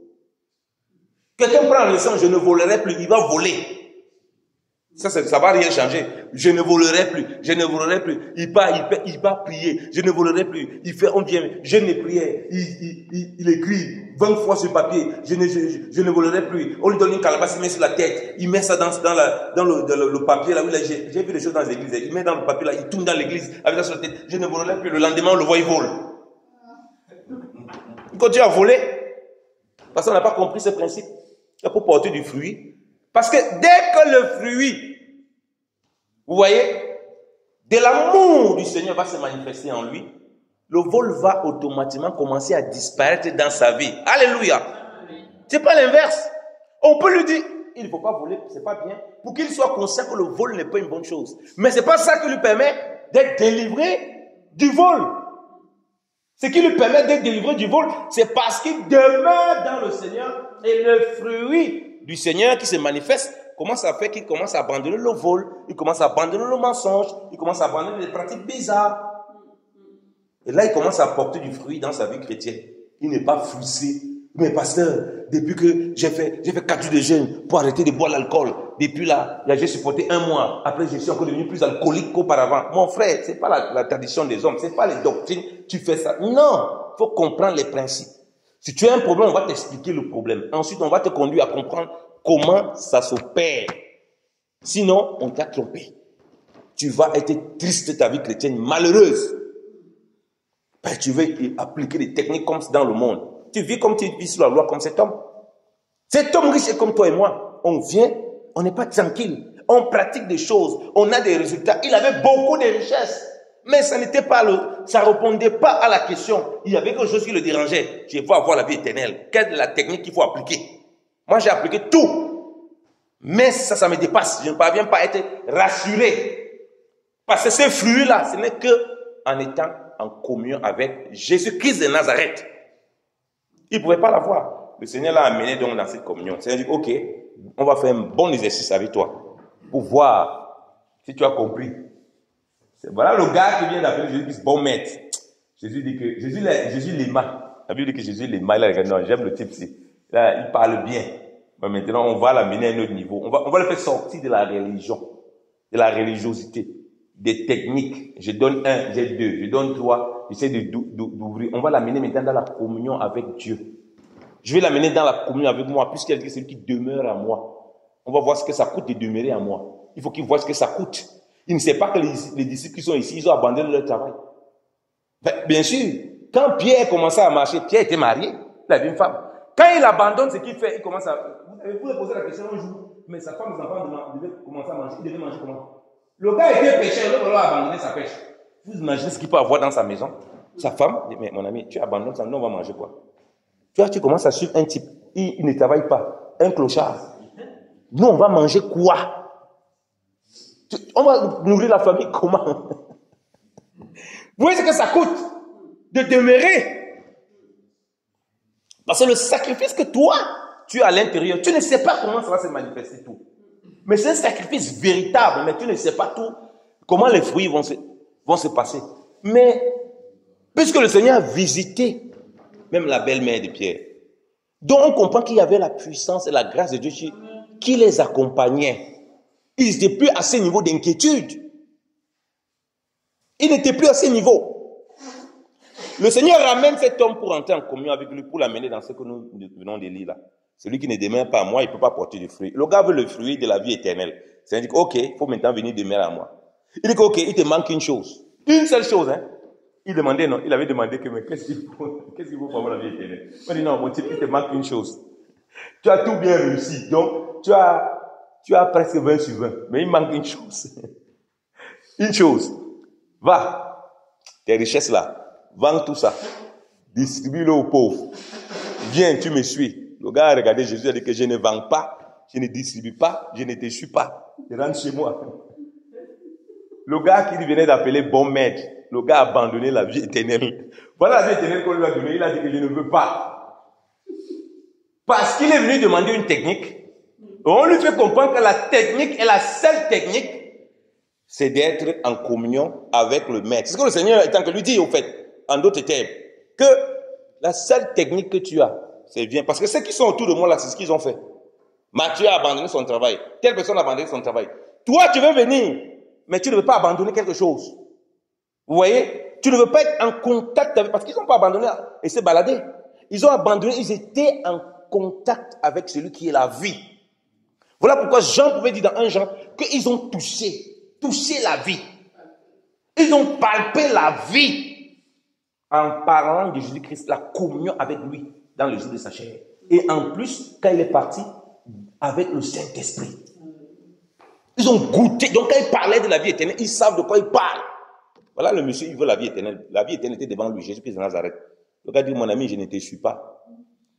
Quelqu'un prend la leçon, je ne volerai plus, il va voler. Ça va rien changer. Je ne volerai plus, je ne volerai plus. Il va prier, je ne volerai plus. On vient, jeûne et prière, il écrit 20 fois sur papier, je ne volerai plus. On lui donne une calebasse, il met sur la tête, il met ça dans le papier là où j'ai vu des choses dans les églises. Il met dans le papier là, il tourne dans l'église avec ça sur la tête, je ne volerai plus. Le lendemain, on le voit, il vole. Il continue à voler. Parce qu'on n'a pas compris ce principe. Il faut porter du fruit. Parce que dès que le fruit, vous voyez, de l'amour du Seigneur va se manifester en lui, le vol va automatiquement commencer à disparaître dans sa vie. Alléluia. C'est pas l'inverse. On peut lui dire, il ne faut pas voler, c'est pas bien, pour qu'il soit conscient que le vol n'est pas une bonne chose. Mais c'est pas ça qui lui permet d'être délivré du vol. Ce qui lui permet d'être délivré du vol, c'est parce qu'il demeure dans le Seigneur et le fruit du Seigneur qui se manifeste commence à faire qu'il commence à abandonner le vol, il commence à abandonner le mensonge, il commence à abandonner les pratiques bizarres. Et là, il commence à porter du fruit dans sa vie chrétienne. Il n'est pas frustré. Mais pasteur, depuis que j'ai fait 4 jours de jeûne pour arrêter de boire l'alcool, depuis là, j'ai supporté 1 mois. Après, je suis encore devenu plus alcoolique qu'auparavant. Mon frère, c'est pas la tradition des hommes, c'est pas les doctrines, tu fais ça. Non, il faut comprendre les principes. Si tu as un problème, on va t'expliquer le problème. Ensuite, on va te conduire à comprendre comment ça s'opère. Sinon, on t'a trompé. Tu vas être triste de ta vie chrétienne, malheureuse. Ben, tu veux appliquer des techniques comme ça dans le monde. Tu vis comme tu vis sur la loi comme cet homme. Cet homme riche est comme toi et moi. On vient, on n'est pas tranquille. On pratique des choses, on a des résultats. Il avait beaucoup de richesses. Mais ça n'était pas ça répondait pas à la question. Il y avait quelque chose qui le dérangeait. Je veux avoir la vie éternelle. Quelle est la technique qu'il faut appliquer? Moi, j'ai appliqué tout. Mais ça me dépasse. Je ne parviens pas à être rassuré. Parce que ce fruit-là, ce n'est que en étant en communion avec Jésus-Christ de Nazareth. Il ne pouvait pas l'avoir. Le Seigneur l'a amené donc dans cette communion. Le Seigneur dit, ok, on va faire un bon exercice avec toi pour voir si tu as compris. Voilà le gars qui vient d'appeler Jésus-Christ bon maître. Jésus dit que Jésus l'aima. La Bible dit que Jésus, il est mal, non, j'aime le type-ci. Là, il parle bien. Mais maintenant, on va l'amener à un autre niveau. On va le faire sortir de la religion, de la religiosité, des techniques. Je donne 1, j'ai 2, je donne 3, j'essaie d'ouvrir. On va l'amener maintenant dans la communion avec Dieu. Je vais l'amener dans la communion avec moi, puisqu'elle dit que c'est lui qui demeure à moi. On va voir ce que ça coûte de demeurer à moi. Il faut qu'il voit ce que ça coûte. Il ne sait pas que les disciples qui sont ici, ils ont abandonné leur travail. Bien sûr, quand Pierre commençait à marcher, Pierre était marié, il avait une femme. Quand il abandonne ce qu'il fait, il commence à... Vous pouvez poser la question un jour, mais sa femme et ses enfants devaient commencer à manger. Il devait manger comment? Le gars était pécheur, l'autre a abandonné sa pêche. Vous imaginez ce qu'il peut avoir dans sa maison? Sa femme dit, mais mon ami, tu abandonnes ça, nous on va manger quoi? Tu vois, tu commences à suivre un type, il ne travaille pas, un clochard. Nous on va manger quoi? On va nourrir la famille comment? Vous voyez ce que ça coûte de demeurer? Parce que le sacrifice que toi, tu as à l'intérieur, tu ne sais pas comment ça va se manifester tout. Mais c'est un sacrifice véritable, mais tu ne sais pas tout, comment les fruits vont se passer. Mais, puisque le Seigneur a visité même la belle-mère de Pierre, donc on comprend qu'il y avait la puissance et la grâce de Dieu qui les accompagnait. Ils n'étaient plus à ce niveau d'inquiétude. Ils n'étaient plus à ce niveau. Le Seigneur ramène cet homme pour entrer en communion avec lui, pour l'amener dans ce que nous venons de lire là. Celui qui ne demeure pas à moi, il ne peut pas porter du fruit. Le gars veut le fruit de la vie éternelle. C'est-à-dire que, ok, il faut maintenant venir demeurer à moi. Il dit que, ok, il te manque une chose. Une seule chose, hein. Il demandait, non, il avait demandé que, mais qu'est-ce qu'il faut pour avoir la vie éternelle? Il dit, non, mon type, il te manque une chose. Tu as tout bien réussi. Donc, tu as presque 20 sur 20. Mais il manque une chose. Une chose. Va. Tes richesses là. Vends tout ça. Distribue-le aux pauvres. Viens, tu me suis. Le gars a regardé Jésus, il a dit que je ne vends pas, je ne distribue pas, je ne te suis pas. Je rentre chez moi. Le gars qui venait d'appeler bon maître, le gars a abandonné la vie éternelle. Voilà la vie éternelle qu'on lui a donnée. Il a dit que je ne veux pas. Parce qu'il est venu demander une technique. On lui fait comprendre que la technique est la seule technique, c'est d'être en communion avec le maître. C'est ce que le Seigneur est en train de lui dire, au fait, en d'autres termes, que la seule technique que tu as, c'est bien. Parce que ceux qui sont autour de moi là, c'est ce qu'ils ont fait. Matthieu a abandonné son travail. Telle personne a abandonné son travail. Toi, tu veux venir, mais tu ne veux pas abandonner quelque chose. Vous voyez? Tu ne veux pas être en contact avec... Parce qu'ils n'ont pas abandonné et se balader. Ils ont abandonné, ils étaient en contact avec celui qui est la vie. Voilà pourquoi Jean pouvait dire dans 1 Jean qu'ils ont touché la vie. Ils ont palpé la vie en parlant de Jésus-Christ, la communion avec lui dans le jour de sa chair. Et en plus, quand il est parti, avec le Saint-Esprit. Ils ont goûté. Donc quand il parlait de la vie éternelle, ils savent de quoi il parle. Voilà le monsieur, il veut la vie éternelle. La vie éternelle était devant lui, Jésus-Christ de Nazareth. Le gars dit, mon ami, je ne te suis pas.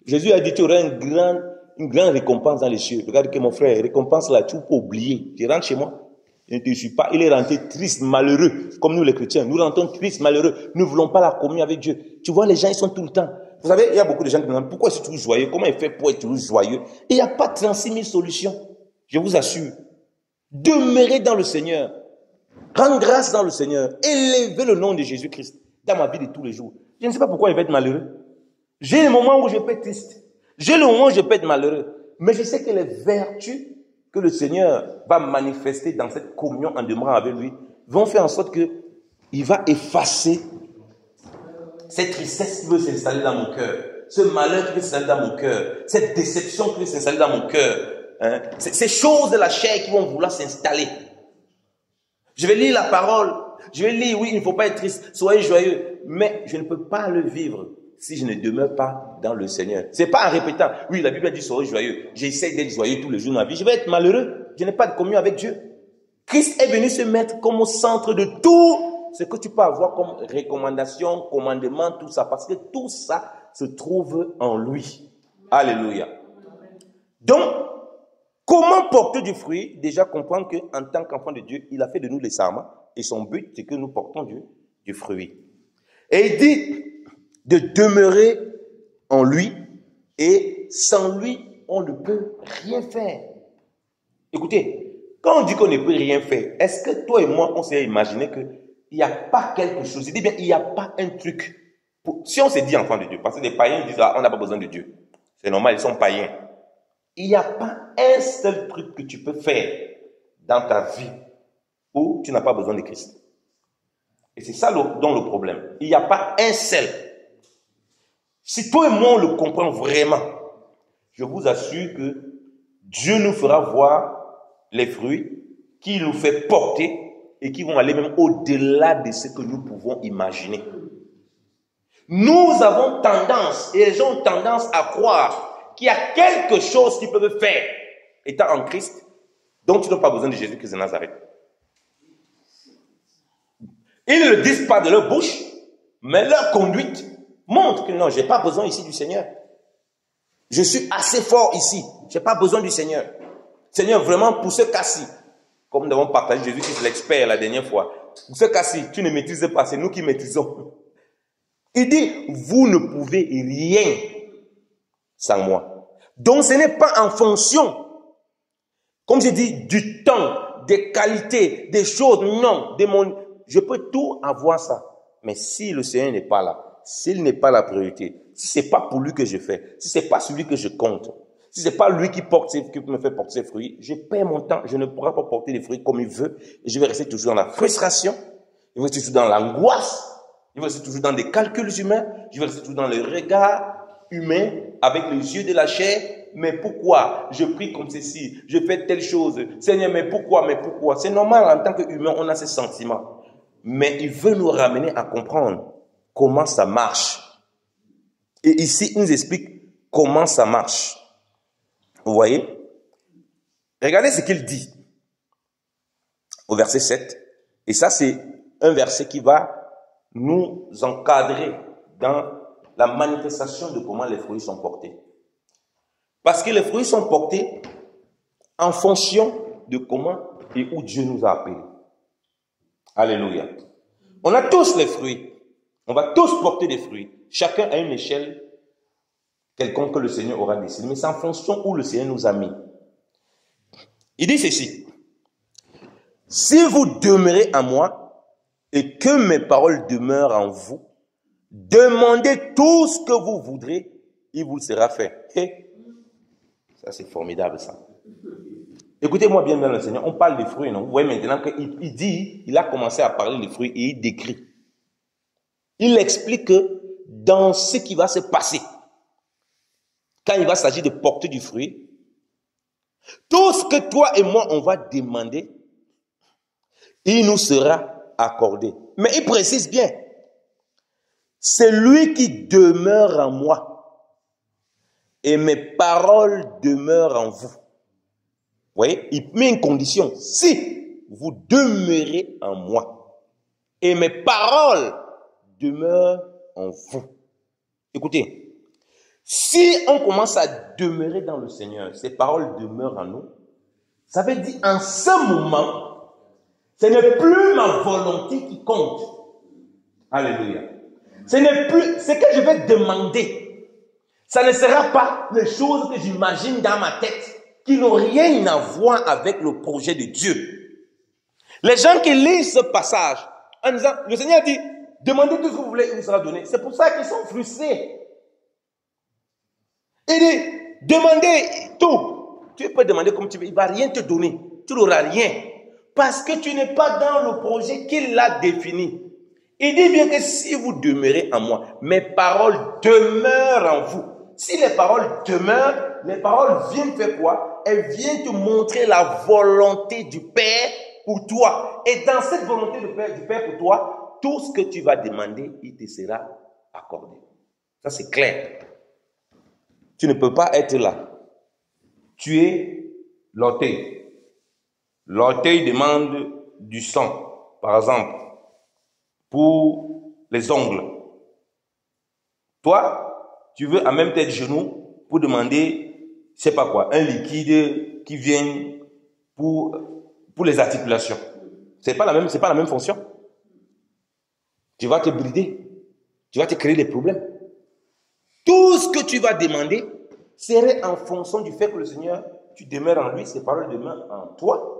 Jésus a dit, tu auras une grande récompense dans les cieux. Le gars dit que mon frère, récompense là, tu peux oublier. Tu rentres chez moi. Je ne te suis pas. Il est rentré triste, malheureux, comme nous les chrétiens. Nous rentrons tristes, malheureux. Nous ne voulons pas la communion avec Dieu. Tu vois, les gens, ils sont tout le temps. Vous savez, il y a beaucoup de gens qui me demandent, pourquoi c'est toujours joyeux? Comment il fait pour être toujours joyeux? Et il n'y a pas 36 000 solutions. Je vous assure. Demeurez dans le Seigneur. Rendre grâce dans le Seigneur. Élevez le nom de Jésus-Christ dans ma vie de tous les jours. Je ne sais pas pourquoi il va être malheureux. J'ai le moment où je peux être triste. J'ai le moment où je peux être malheureux. Mais je sais que les vertus que le Seigneur va manifester dans cette communion en demeurant avec lui vont faire en sorte que il va effacer cette tristesse qui veut s'installer dans mon cœur, ce malheur qui veut s'installer dans mon cœur, cette déception qui veut s'installer dans mon cœur, hein? Ces choses de la chair qui vont vouloir s'installer. Je vais lire la parole, je vais lire, oui, il ne faut pas être triste, soyez joyeux, mais je ne peux pas le vivre si je ne demeure pas dans le Seigneur. C'est pas en répétant, oui, la Bible a dit soyez joyeux, j'essaie d'être joyeux tous les jours de ma vie, je vais être malheureux, je n'ai pas de communion avec Dieu. Christ est venu se mettre comme au centre de tout ce que tu peux avoir comme recommandation, commandement, tout ça, parce que tout ça se trouve en lui. Alléluia. Donc, comment porter du fruit? Déjà comprendre qu'en tant qu'enfant de Dieu, il a fait de nous les serments, et son but, c'est que nous portons du fruit. Et il dit de demeurer en lui, et sans lui, on ne peut rien faire. Écoutez, quand on dit qu'on ne peut rien faire, est-ce que toi et moi, on s'est imaginé qu'il n'y a pas quelque chose? Il dit bien, il n'y a pas un truc Si on se dit enfant de Dieu, parce que les païens disent, on n'a pas besoin de Dieu. C'est normal, ils sont païens. Il n'y a pas un seul truc que tu peux faire dans ta vie où tu n'as pas besoin de Christ. Et c'est ça dont le problème. Il n'y a pas un seul. Si toi et moi on le comprend vraiment, je vous assure que Dieu nous fera voir les fruits qu'il nous fait porter et qui vont aller même au-delà de ce que nous pouvons imaginer. Nous avons tendance, et les gens ont tendance à croire qu'il y a quelque chose qu'ils peuvent faire étant en Christ, dont tu n'as pas besoin de Jésus-Christ de Nazareth. Ils ne le disent pas de leur bouche, mais leur conduite montre que non, je n'ai pas besoin ici du Seigneur. Je suis assez fort ici, je n'ai pas besoin du Seigneur. Seigneur, vraiment, pour ce cas-ci, comme nous avons partagé Jésus-Christ l'expert la dernière fois, pour ce cas-ci, tu ne maîtrises pas, c'est nous qui maîtrisons. Il dit, vous ne pouvez rien sans moi. Donc ce n'est pas en fonction, comme je dis, du temps, des qualités, des choses, non, je peux tout avoir ça. Mais si le Seigneur n'est pas là, s'il n'est pas la priorité, si ce n'est pas pour lui que je fais, si ce n'est pas celui que je compte, si ce n'est pas lui qui me fait porter ses fruits, je perds mon temps, je ne pourrai pas porter les fruits comme il veut, et je vais rester toujours dans la frustration, je vais rester toujours dans l'angoisse, je vais rester toujours dans des calculs humains, je vais rester toujours dans le regard humain, avec les yeux de la chair. Mais pourquoi je prie comme ceci, je fais telle chose, Seigneur, mais pourquoi? C'est normal, en tant qu'humain, on a ces sentiments. Mais il veut nous ramener à comprendre comment ça marche. Et ici, il nous explique comment ça marche. Vous voyez? Regardez ce qu'il dit au verset 7. Et ça, c'est un verset qui va nous encadrer dans la manifestation de comment les fruits sont portés. Parce que les fruits sont portés en fonction de comment et où Dieu nous a appelés. Alléluia. On a tous les fruits. On va tous porter des fruits. Chacun à une échelle quelconque que le Seigneur aura décidé. Mais c'est en fonction où le Seigneur nous a mis. Il dit ceci. Si vous demeurez en moi et que mes paroles demeurent en vous, demandez tout ce que vous voudrez, il vous sera fait. Hey, ça c'est formidable ça. Écoutez-moi bien dans le Seigneur, on parle des fruits, non? Vous voyez maintenant qu'il dit, il a commencé à parler des fruits et il décrit. Il explique que dans ce qui va se passer, quand il va s'agir de porter du fruit, tout ce que toi et moi on va demander, il nous sera accordé. Mais il précise bien, celui qui demeure en moi et mes paroles demeurent en vous. Vous voyez, il met une condition. Si vous demeurez en moi et mes paroles demeurent en vous. Écoutez, si on commence à demeurer dans le Seigneur, ses paroles demeurent en nous, ça veut dire en ce moment, ce n'est plus ma volonté qui compte. Alléluia. Ce n'est plus ce que je vais demander. Ça ne sera pas les choses que j'imagine dans ma tête qui n'ont rien à voir avec le projet de Dieu. Les gens qui lisent ce passage en disant, le Seigneur dit, demandez tout ce que vous voulez, il vous sera donné. C'est pour ça qu'ils sont frustrés. Il dit, demandez tout. Tu peux demander comme tu veux, il ne va rien te donner. Tu n'auras rien. Parce que tu n'es pas dans le projet qu'il a défini. Il dit bien que si vous demeurez en moi, mes paroles demeurent en vous. Si les paroles demeurent, les paroles viennent faire quoi? Elles viennent te montrer la volonté du Père pour toi. Et dans cette volonté du Père pour toi, tout ce que tu vas demander, il te sera accordé. Ça c'est clair. Tu ne peux pas être là. Tu es l'orteil. L'orteil demande du sang, par exemple, pour les ongles. Toi, tu veux en même tête genou pour demander, je sais pas quoi, un liquide qui vienne pour les articulations. C'est pas la même fonction. Tu vas te brider. Tu vas te créer des problèmes. Tout ce que tu vas demander serait en fonction du fait que le Seigneur, tu demeures en lui, ses paroles demeurent en toi.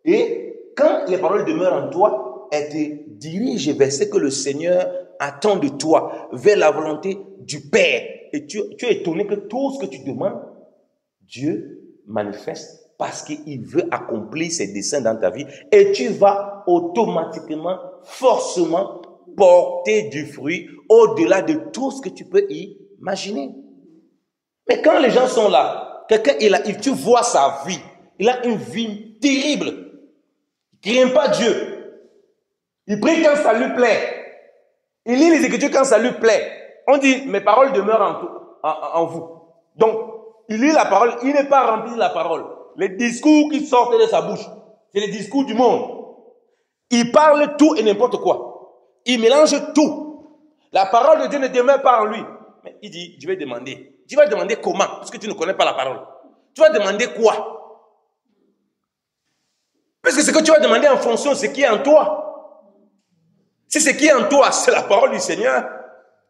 Et quand les paroles demeurent en toi, elles te dirigent vers ce que le Seigneur attend de toi vers la volonté du Père. Et tu es étonné que tout ce que tu demandes, Dieu manifeste parce qu'il veut accomplir ses desseins dans ta vie. Et tu vas automatiquement, forcément, porter du fruit au-delà de tout ce que tu peux imaginer. Mais quand les gens sont là, quelqu'un, tu vois sa vie, il a une vie terrible. Il ne craint pas Dieu. Il prie quand ça lui plaît. Il lit les Écritures quand ça lui plaît. On dit, mes paroles demeurent en vous. Donc, il lit la parole, il n'est pas rempli de la parole. Les discours qui sortent de sa bouche, c'est les discours du monde. Il parle tout et n'importe quoi. Il mélange tout. La parole de Dieu ne demeure pas en lui. Mais il dit, je vais demander. Tu vas demander comment? Parce que tu ne connais pas la parole. Tu vas demander quoi? Parce que ce que tu vas demander en fonction de ce qui est en toi. Si ce qui est en toi, c'est la parole du Seigneur,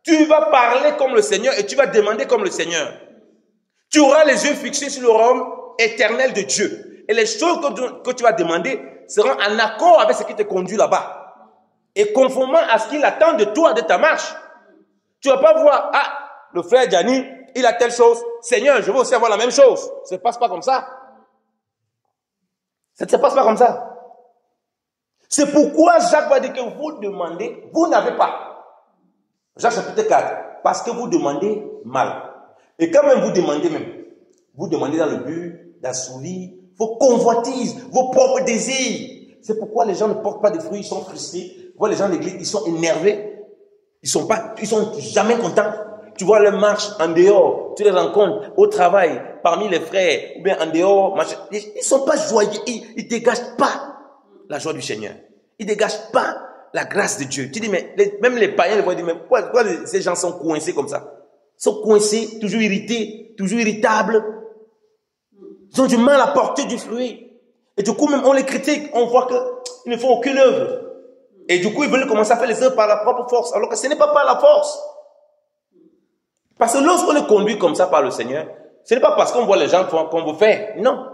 tu vas parler comme le Seigneur et tu vas demander comme le Seigneur. Tu auras les yeux fixés sur le royaume éternel de Dieu. Et les choses que tu vas demander seront en accord avec ce qui te conduit là-bas. Et conformément à ce qu'il attend de toi, de ta marche. Tu ne vas pas voir, ah, le frère Gianni, il a telle chose. Seigneur, je veux aussi avoir la même chose. Ça ne se passe pas comme ça. Ça ne se passe pas comme ça. C'est pourquoi Jacques va dire que vous demandez, vous n'avez pas. Jacques chapitre 4. Parce que vous demandez mal. Et quand même vous demandez dans le but d'assouvir vos convoitises, vos propres désirs. C'est pourquoi les gens ne portent pas de fruits, ils sont frustrés. Tu vois les gens de l'église, ils sont énervés. Ils sont jamais contents. Tu vois leur marche en dehors, tu les rencontres au travail, parmi les frères, ou bien en dehors, ils ne sont pas joyeux, ils ne dégagent pas la joie du Seigneur. Ils ne dégagent pas la grâce de Dieu. Tu dis, mais même les païens, ils vont dire, mais pourquoi ces gens sont coincés comme ça? Ils sont coincés, toujours irrités, toujours irritables. Ils ont du mal à porter du fruit. Et du coup, même on les critique, on voit qu'ils ne font aucune œuvre. Et du coup, ils veulent commencer à faire les œuvres par la propre force, alors que ce n'est pas par la force. Parce que lorsqu'on est conduit comme ça par le Seigneur, ce n'est pas parce qu'on voit les gens qu'on veut faire. Non.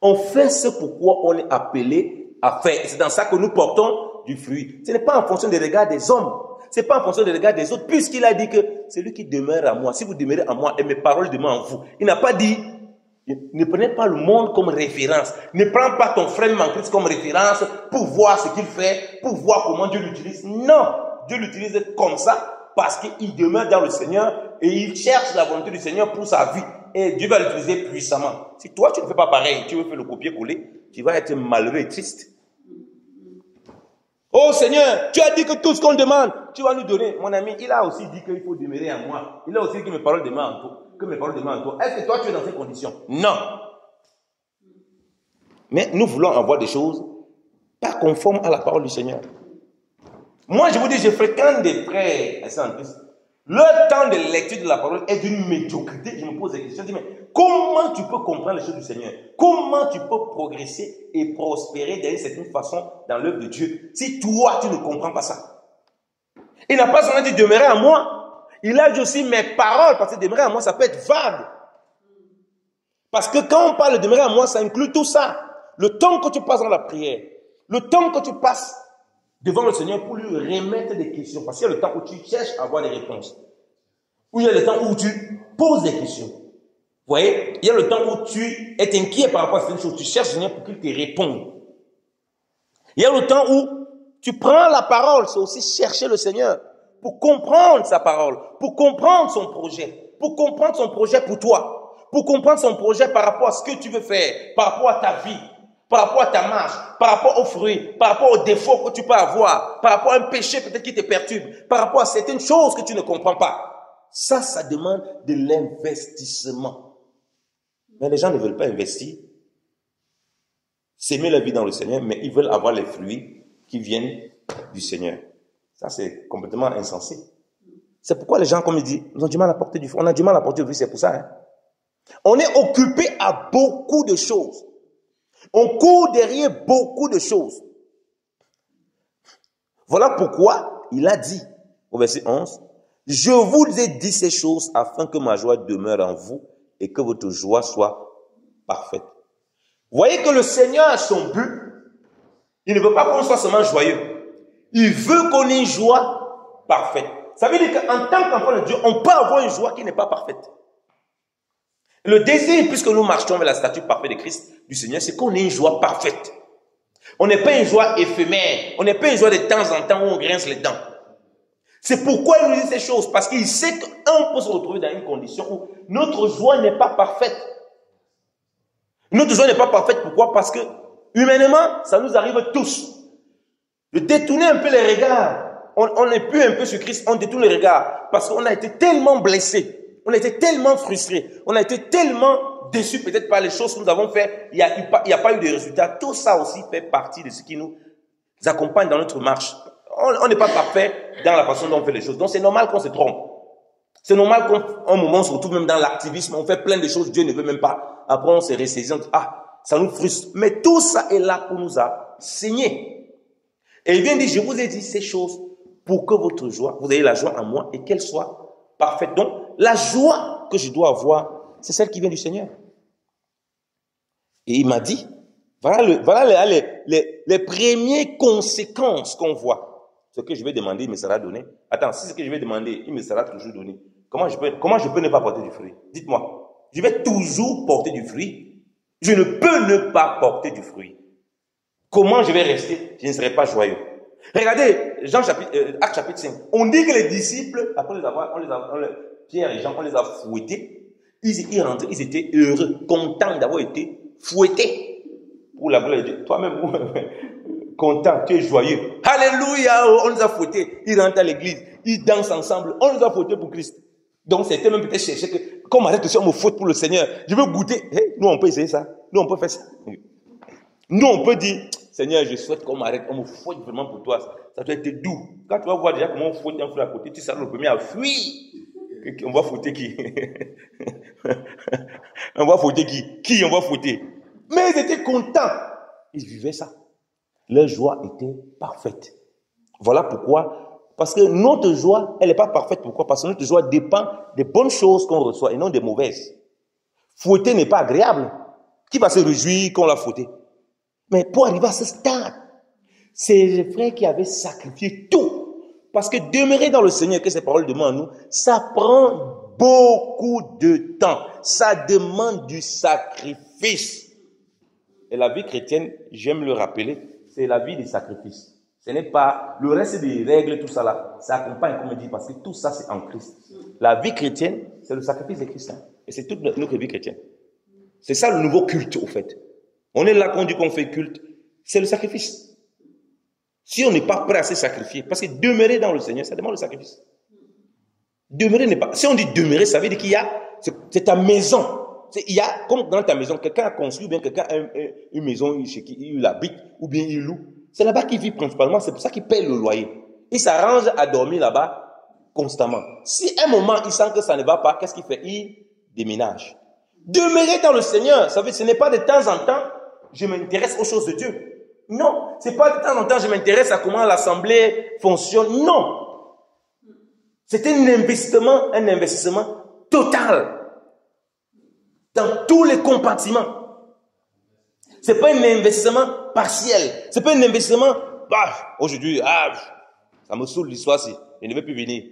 On fait ce pourquoi on est appelé à faire. Et c'est dans ça que nous portons du fruit. Ce n'est pas en fonction des regards des hommes. Ce n'est pas en fonction des regards des autres. Puisqu'il a dit que c'est lui qui demeure à moi. Si vous demeurez à moi et mes paroles demeurent en vous. Il n'a pas dit, ne prenez pas le monde comme référence. Ne prends pas ton frère en Christ comme référence pour voir ce qu'il fait, pour voir comment Dieu l'utilise. Non. Dieu l'utilise comme ça. Parce qu'il demeure dans le Seigneur et il cherche la volonté du Seigneur pour sa vie. Et Dieu va l'utiliser puissamment. Si toi, tu ne fais pas pareil, tu veux faire le copier-coller, tu vas être malheureux et triste. Oh Seigneur, tu as dit que tout ce qu'on demande, tu vas nous donner. Mon ami, il a aussi dit qu'il faut demeurer en moi. Il a aussi dit que mes paroles demeurent en toi. Que mes paroles demeurent en toi. Est-ce que toi, tu es dans ces conditions? Non. Mais nous voulons avoir des choses pas conformes à la parole du Seigneur. Moi, je vous dis, je fréquente des frères en Christ. Leur temps de lecture de la parole est d'une médiocrité. Je me pose des questions. Je dis, mais comment tu peux comprendre les choses du Seigneur? Comment tu peux progresser et prospérer d'une certaine façon dans l'œuvre de Dieu si toi, tu ne comprends pas ça? Il n'a pas seulement dit demeurer en moi. Il a dit aussi mes paroles, parce que demeurer en moi, ça peut être vague. Parce que quand on parle de demeurer en moi, ça inclut tout ça. Le temps que tu passes dans la prière, le temps que tu passes devant le Seigneur pour lui remettre des questions. Parce qu'il y a le temps où tu cherches à avoir des réponses. Ou il y a le temps où tu poses des questions. Vous voyez, il y a le temps où tu es inquiet par rapport à certaines choses. Tu cherches le Seigneur pour qu'il te réponde. Il y a le temps où tu prends la parole. C'est aussi chercher le Seigneur pour comprendre sa parole, pour comprendre son projet, pour comprendre son projet pour toi, pour comprendre son projet par rapport à ce que tu veux faire, par rapport à ta vie, par rapport à ta marche, par rapport aux fruits, par rapport aux défauts que tu peux avoir, par rapport à un péché peut-être qui te perturbe, par rapport à certaines choses que tu ne comprends pas. Ça demande de l'investissement. Mais les gens ne veulent pas investir, s'aimer la vie dans le Seigneur, mais ils veulent avoir les fruits qui viennent du Seigneur. Ça, c'est complètement insensé. C'est pourquoi les gens, comme ils disent, ils ont du mal à porter du fruit. On a du mal à porter du fruit, c'est pour ça. Hein? On est occupé à beaucoup de choses. On court derrière beaucoup de choses. Voilà pourquoi il a dit, au verset 11, « Je vous ai dit ces choses afin que ma joie demeure en vous et que votre joie soit parfaite. » Vous voyez que le Seigneur a son but. Il ne veut pas qu'on soit seulement joyeux. Il veut qu'on ait une joie parfaite. Ça veut dire qu'en tant qu'enfant de Dieu, on peut avoir une joie qui n'est pas parfaite. Le désir, puisque nous marchons vers la statue parfaite de Christ, du Seigneur, c'est qu'on ait une joie parfaite. On n'est pas une joie éphémère. On n'est pas une joie de temps en temps où on grince les dents. C'est pourquoi il nous dit ces choses. Parce qu'il sait qu'on peut se retrouver dans une condition où notre joie n'est pas parfaite. Notre joie n'est pas parfaite. Pourquoi? Parce que, humainement, ça nous arrive tous. De détourner un peu les regards. On n'est plus un peu sur Christ, on détourne les regards. Parce qu'on a été tellement blessés. On a été tellement frustrés. On a été tellement déçus peut-être par les choses que nous avons fait. Il n'y a pas eu de résultat. Tout ça aussi fait partie de ce qui nous accompagne dans notre marche. On n'est pas parfait dans la façon dont on fait les choses. Donc c'est normal qu'on se trompe. C'est normal qu'à un moment on se retrouve même dans l'activisme. On fait plein de choses, Dieu ne veut même pas. Après on se ressaisit, on dit, ah, ça nous frustre. Mais tout ça est là pour nous enseigner. Et il vient dire, je vous ai dit ces choses pour que votre joie, vous ayez la joie en moi et qu'elle soit parfaite. Donc la joie que je dois avoir, c'est celle qui vient du Seigneur. Et il m'a dit, voilà les premières conséquences qu'on voit. Ce que je vais demander, il me sera donné. Attends, si ce que je vais demander, il me sera toujours donné. Comment je peux ne pas porter du fruit? Dites-moi. Je vais toujours porter du fruit. Je ne peux ne pas porter du fruit. Comment je vais rester? Je ne serai pas joyeux. Regardez, Actes chapitre 5. On dit que les disciples, après Pierre et Jean, on les a fouettés. Ils rentraient, ils étaient heureux, contents d'avoir été fouettés. Pour la gloire de Dieu. Toi-même, content, tu es joyeux. Alléluia, on les a fouettés. Ils rentrent à l'église, ils dansent ensemble. On les a fouettés pour Christ. Donc c'était même peut-être chercher que, comme arrête aussi, on me fouette pour le Seigneur. Je veux goûter. Hey, nous, on peut essayer ça. Nous, on peut faire ça. Nous, on peut dire, Seigneur, je souhaite qu'on m'arrête, on me fouette vraiment pour toi. Ça doit être doux. Quand tu vas voir déjà comment on fouette un frère à côté, tu seras le premier à fuir. On va fouetter qui? On va fouetter qui? Qui on va fouetter? Mais ils étaient contents. Ils vivaient ça. Leur joie était parfaite. Voilà pourquoi. Parce que notre joie, elle n'est pas parfaite. Pourquoi? Parce que notre joie dépend des bonnes choses qu'on reçoit et non des mauvaises. Fouetter n'est pas agréable. Qui va se réjouir qu'on l'a fouetté? Mais pour arriver à ce stade, c'est les frères qui avaient sacrifié tout. Parce que demeurer dans le Seigneur, que ces paroles demandent à nous, ça prend beaucoup de temps. Ça demande du sacrifice. Et la vie chrétienne, j'aime le rappeler, c'est la vie des sacrifices. Ce n'est pas le reste des règles, tout ça là. Ça accompagne, comme on dit, parce que tout ça c'est en Christ. La vie chrétienne, c'est le sacrifice de Christ. Et c'est toute notre vie chrétienne. C'est ça le nouveau culte, au fait. On est là quand on dit qu'on fait culte, c'est le sacrifice. Si on n'est pas prêt à se sacrifier, parce que demeurer dans le Seigneur, ça demande le sacrifice. Demeurer n'est pas... Si on dit demeurer, ça veut dire qu'il y a... C'est ta maison. Il y a, comme dans ta maison, quelqu'un a construit, ou bien quelqu'un a une maison chez qui il habite, ou bien il loue. C'est là-bas qu'il vit principalement, c'est pour ça qu'il paye le loyer. Il s'arrange à dormir là-bas constamment. Si à un moment il sent que ça ne va pas, qu'est-ce qu'il fait? Il déménage. Demeurer dans le Seigneur, ça veut dire ce n'est pas de temps en temps, je m'intéresse aux choses de Dieu. Non, c'est pas de temps en temps, je m'intéresse à comment l'assemblée fonctionne. Non. C'est un investissement total. Dans tous les compartiments. C'est pas un investissement partiel. C'est pas un investissement, aujourd'hui, ça me saoule l'histoire, je ne vais plus venir.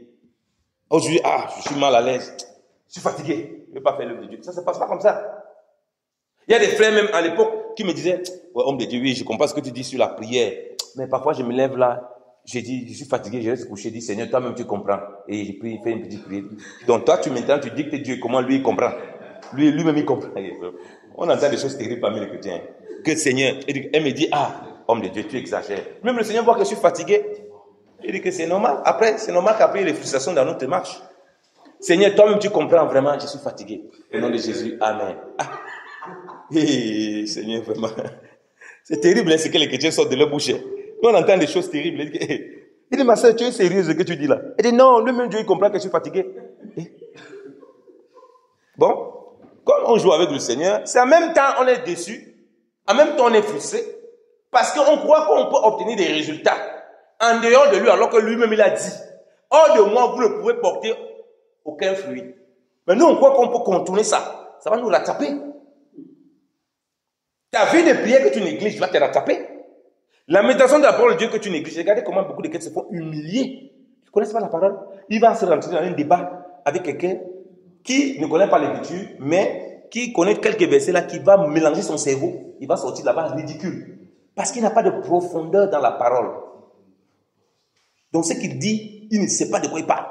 Aujourd'hui, je suis mal à l'aise. Je suis fatigué. Je ne vais pas faire l'œuvre de Dieu. Ça ne se passe pas comme ça. Il y a des frères même à l'époque qui me disaient, ouais, homme de Dieu, oui, je comprends ce que tu dis sur la prière. Mais parfois, je me lève là, je dis, je suis fatigué, je reste couché, je dis, Seigneur, toi-même tu comprends. Et j'ai pris, fait une petite prière. Donc toi, maintenant, tu dis que Dieu, comment lui, il comprend. Lui-même, il comprend. On entend des choses terribles parmi les chrétiens. Que le Seigneur, elle me dit, homme de Dieu, tu exagères. Même le Seigneur voit que je suis fatigué. Il dit que c'est normal. Après, c'est normal qu'après, il y ait les frustrations dans notre marche. Seigneur, toi-même, tu comprends vraiment, je suis fatigué. Au nom de Jésus, amen. Seigneur, vraiment. C'est terrible, hein, ce que les chrétiens sortent de leur bouche. Nous, on entend des choses terribles. Il dit, ma soeur, tu es sérieuse ce que tu dis là? Il dit, non, lui-même, Dieu, il comprend que je suis fatigué. Bon, comme on joue avec le Seigneur, c'est en même temps, on est déçu. En même temps, on est frustré. Parce qu'on croit qu'on peut obtenir des résultats en dehors de lui, alors que lui-même, il a dit, hors de moi, vous ne pouvez porter aucun fruit. Mais nous, on croit qu'on peut contourner ça. Ça va nous rattraper. Ta vie de prière que tu négliges va te rattraper. La méditation de la parole de Dieu que tu négliges. Regardez comment beaucoup de chrétiens se font humilier. connaissent pas la parole, il va se rentrer dans un débat avec quelqu'un qui ne connaît pas l'écriture, mais qui connaît quelques versets là, qui va mélanger son cerveau, il va sortir là-bas ridicule. Parce qu'il n'a pas de profondeur dans la parole. Donc ce qu'il dit, il ne sait pas de quoi il parle.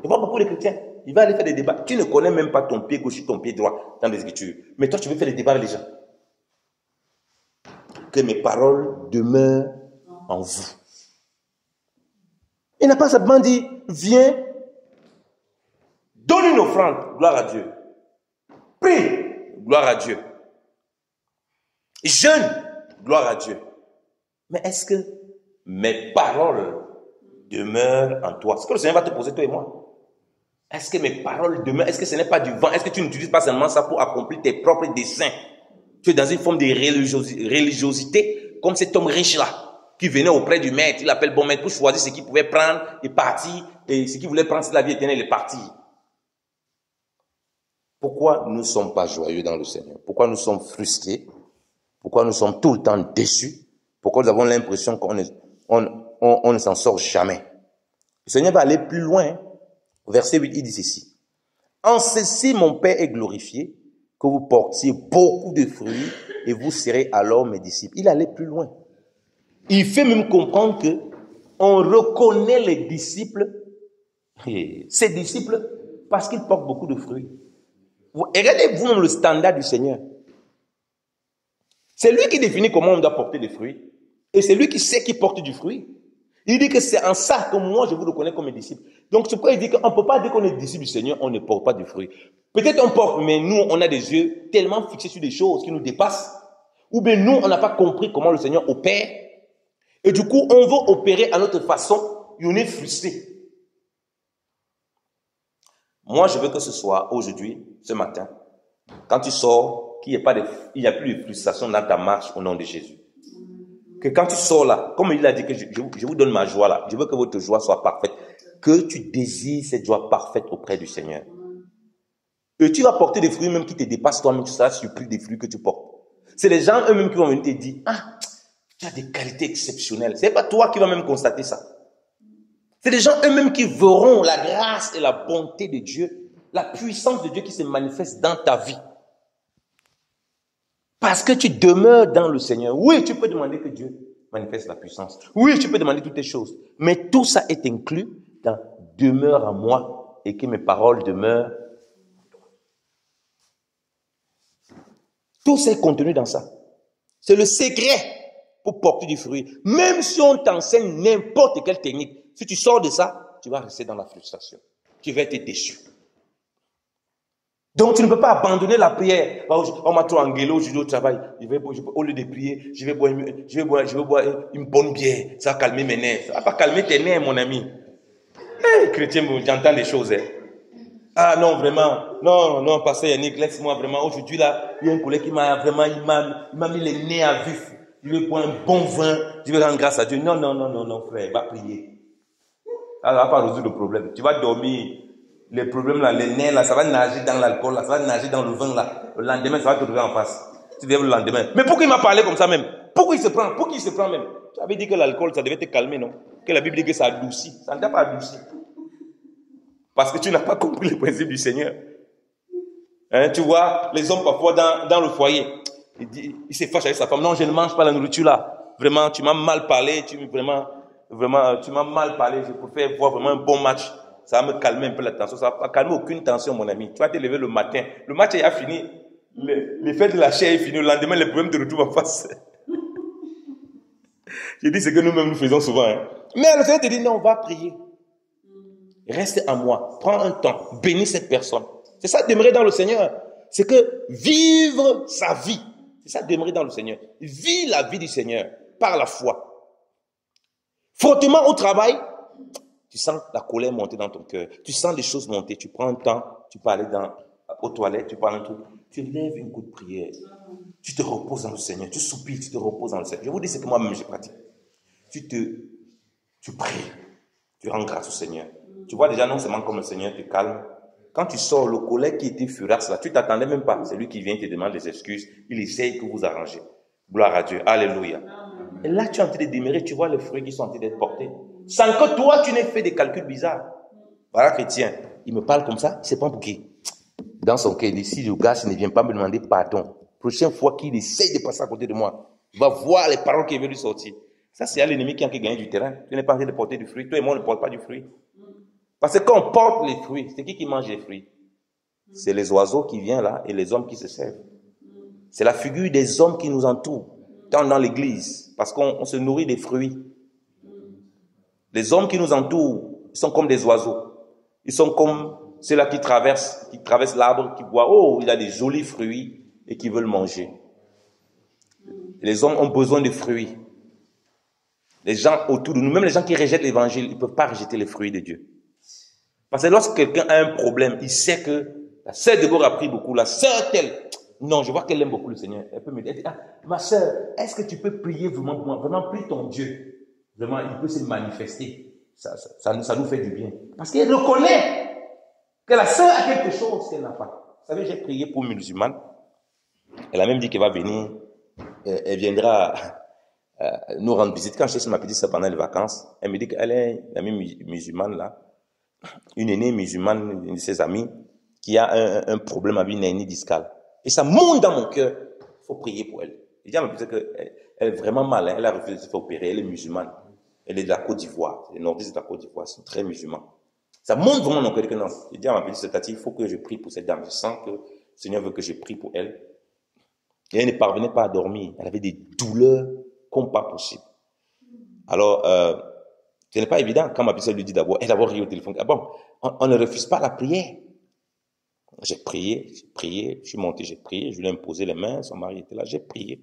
Il voit beaucoup de chrétiens. Il va aller faire des débats. Tu ne connais même pas ton pied gauche et ton pied droit dans les Écritures. Mais toi, tu veux faire des débats avec les gens. Que mes paroles demeurent en vous. Il n'a pas simplement dit, viens, donne une offrande, gloire à Dieu. Prie, gloire à Dieu. Jeûne, gloire à Dieu. Mais est-ce que mes paroles demeurent en toi? C'est ce que le Seigneur va te poser, toi et moi. Est-ce que mes paroles demeurent? Est-ce que ce n'est pas du vent? Est-ce que tu n'utilises pas seulement ça pour accomplir tes propres desseins? Tu es dans une forme de religiosité, comme cet homme riche-là, qui venait auprès du maître, il appelle bon maître, pour choisir ce qu'il pouvait prendre et partir, et ce qu'il voulait prendre, c'est la vie éternelle et partir. Pourquoi nous ne sommes pas joyeux dans le Seigneur? Pourquoi nous sommes frustrés? Pourquoi nous sommes tout le temps déçus? Pourquoi nous avons l'impression qu'on ne s'en sort jamais? Le Seigneur va aller plus loin. Verset 8, il dit ceci. En ceci, mon Père est glorifié, que vous portiez beaucoup de fruits et vous serez alors mes disciples. Il allait plus loin. Il fait même comprendre que on reconnaît les disciples, ces disciples, parce qu'ils portent beaucoup de fruits. Regardez-vous même le standard du Seigneur. C'est lui qui définit comment on doit porter des fruits. Et c'est lui qui sait qui porte du fruit. Il dit que c'est en ça que moi je vous reconnais comme mes disciples. Donc c'est pourquoi il dit qu'on ne peut pas dire qu'on est disciple du Seigneur, on ne porte pas du fruit. Peut-être on porte, mais nous on a des yeux tellement fixés sur des choses qui nous dépassent. Ou bien nous on n'a pas compris comment le Seigneur opère. Et du coup on veut opérer à notre façon et on est frustré. Moi je veux que ce soit aujourd'hui, ce matin, quand tu sors, qu'il n'y a plus de frustration dans ta marche au nom de Jésus. Que quand tu sors là, comme il a dit que je vous donne ma joie là, je veux que votre joie soit parfaite, que tu désires cette joie parfaite auprès du Seigneur. Et tu vas porter des fruits même qui te dépassent toi-même, tu seras surpris des fruits que tu portes. C'est les gens eux-mêmes qui vont venir te dire, ah, tu as des qualités exceptionnelles. C'est pas toi qui vas même constater ça. C'est les gens eux-mêmes qui verront la grâce et la bonté de Dieu, la puissance de Dieu qui se manifeste dans ta vie. Parce que tu demeures dans le Seigneur. Oui, tu peux demander que Dieu manifeste la puissance. Oui, tu peux demander toutes les choses. Mais tout ça est inclus dans demeure en moi et que mes paroles demeurent. Tout ça est contenu dans ça. C'est le secret pour porter du fruit. Même si on t'enseigne n'importe quelle technique, si tu sors de ça, tu vas rester dans la frustration. Tu vas être déçu. Donc, tu ne peux pas abandonner la prière. On m'a trop engueulé aujourd'hui au travail. Au lieu de prier, je vais boire une bonne bière. Ça va calmer mes nerfs. Ça va pas calmer tes nerfs, mon ami. Hey, chrétien, j'entends des choses. Hein. Ah non, vraiment. Non, pasteur Yannick, laisse-moi vraiment. Aujourd'hui, là, il y a un collègue qui m'a vraiment, il m'a mis les nez à vif. Je vais boire un bon vin. Je vais rendre grâce à Dieu. Non, frère, va prier. Ça ne va pas résoudre le problème. Tu vas dormir. Les problèmes là, les nerfs là, ça va nager dans l'alcool là, ça va nager dans le vin là. Le lendemain, ça va te retrouver en face. Tu viens le lendemain. Mais pourquoi il m'a parlé comme ça même? Pourquoi il se prend? Pourquoi il se prend même? Tu avais dit que l'alcool, ça devait te calmer, non? Que la Bible dit que ça adoucit. Ça ne t'a pas adouci. Parce que tu n'as pas compris le principe du Seigneur. Hein, tu vois, les hommes parfois dans le foyer, il se fâche avec sa femme. Non, je ne mange pas la nourriture là. Vraiment, tu m'as mal parlé. Tu m'as mal parlé. Je préfère voir vraiment un bon match. Ça va me calmer un peu la tension. Ça va pas calmer aucune tension, mon ami. Tu vas te lever le matin. Le match est fini. L'effet de la chair est fini. Le lendemain, les problèmes te retrouvent en face. Je dis ce que nous-mêmes nous faisons souvent. Hein. Mais le Seigneur te dit, non, va prier. Reste en moi. Prends un temps. Bénis cette personne. C'est ça, demeurer dans le Seigneur. C'est que vivre sa vie. C'est ça, demeurer dans le Seigneur. Vis la vie du Seigneur par la foi. Frottement au travail. Tu sens la colère monter dans ton cœur. Tu sens les choses monter. Tu prends un temps. Tu peux aller aux toilettes. Tu parles un truc. Tu lèves une goutte de prière. Tu te reposes dans le Seigneur. Tu soupires. Tu te reposes dans le Seigneur. Je vous dis ce que moi-même je pratique. Tu pries. Tu rends grâce au Seigneur. Tu vois déjà non seulement comme le Seigneur te calme. Quand tu sors, le collègue qui était furax là, tu t'attendais même pas. C'est lui qui vient te demander des excuses. Il essaye que vous arrangez. Gloire à Dieu. Alléluia. Et là, tu es en train de demeurer. Tu vois les fruits qui sont en train d'être portés. Sans que toi, tu n'aies fait des calculs bizarres. Voilà, chrétien. Il me parle comme ça, il se prend pour qui? Dans son cœur, il dit, si le gars ne vient pas me demander pardon, prochaine fois qu'il essaye de passer à côté de moi, il va voir les paroles qui vont lui sortir. Ça, c'est à l'ennemi qui a gagné du terrain. Tu n'es pas en train de porter du fruit. Toi et moi, on ne porte pas du fruit. Parce que quand on porte les fruits, c'est qui mange les fruits? C'est les oiseaux qui viennent là et les hommes qui se servent. C'est la figure des hommes qui nous entourent, tant dans l'église, parce qu'on se nourrit des fruits. Les hommes qui nous entourent, ils sont comme des oiseaux. Ils sont comme ceux-là qui traversent l'arbre, qui voient, oh, il a des jolis fruits et qui veulent manger. Les hommes ont besoin de fruits. Les gens autour de nous, même les gens qui rejettent l'évangile, ils ne peuvent pas rejeter les fruits de Dieu. Parce que lorsque quelqu'un a un problème, il sait que la sœur Déborah a pris beaucoup, la sœur telle, non, je vois qu'elle aime beaucoup le Seigneur. Elle peut me dire, ah, ma sœur, est-ce que tu peux prier vraiment pour moi? Vraiment, prie ton Dieu. Vraiment, il peut se manifester. Ça nous fait du bien. Parce qu'elle reconnaît que la sœur a quelque chose qu'elle n'a pas. Vous savez, j'ai prié pour une musulmane. Elle a même dit qu'elle va venir. Elle viendra nous rendre visite. Quand je suis ma petite sœur pendant les vacances, elle me dit qu'elle est une amie musulmane là. Une aînée musulmane, une de ses amies, qui a un problème avec une hernie discale. Et ça monte dans mon cœur. Il faut prier pour elle. Je dis à ma petite sœur qu'elle est vraiment mal. Elle a refusé de se faire opérer. Elle est musulmane. Elle est de la Côte d'Ivoire. Les nordistes de la Côte d'Ivoire sont très musulmans. Ça monte vraiment dans mon cœur que non. Je dis à ma petite sœur Tati, il faut que je prie pour cette dame. Je sens que le Seigneur veut que je prie pour elle. Et elle ne parvenait pas à dormir. Elle avait des douleurs comme pas possible. Alors, ce n'est pas évident. Quand ma petite sœur lui dit d'abord, elle a d'abord ri au téléphone. Ah bon, on ne refuse pas la prière. J'ai prié, je suis monté, j'ai prié, je lui ai imposé les mains, son mari était là, j'ai prié.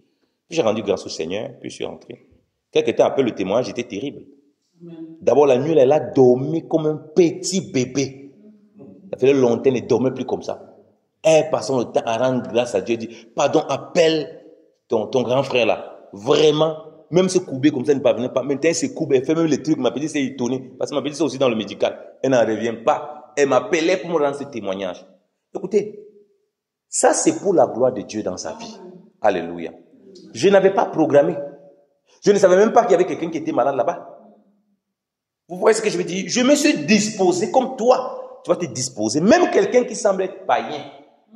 Puis j'ai rendu grâce au Seigneur, puis je suis rentré. Quelque temps après le témoignage, j'étais terrible. D'abord, la nuit, elle a dormi comme un petit bébé. Ça faisait longtemps, elle ne dormait plus comme ça. Elle passait le temps à rendre grâce à Dieu, dit, pardon, appelle ton grand frère là. Vraiment, même se couper comme ça, elle ne parvenait pas. Maintenant, elle se coupe, elle fait même les trucs. Ma petite s'est étonnée, parce que ma petite c'est aussi dans le médical. Elle n'en revient pas. Elle m'appelait pour me rendre ce témoignage. Écoutez, ça c'est pour la gloire de Dieu dans sa vie. Alléluia. Je n'avais pas programmé. Je ne savais même pas qu'il y avait quelqu'un qui était malade là-bas. Vous voyez ce que je veux dire? Je me suis disposé comme toi. Tu vas te disposer. Même quelqu'un qui semble être païen,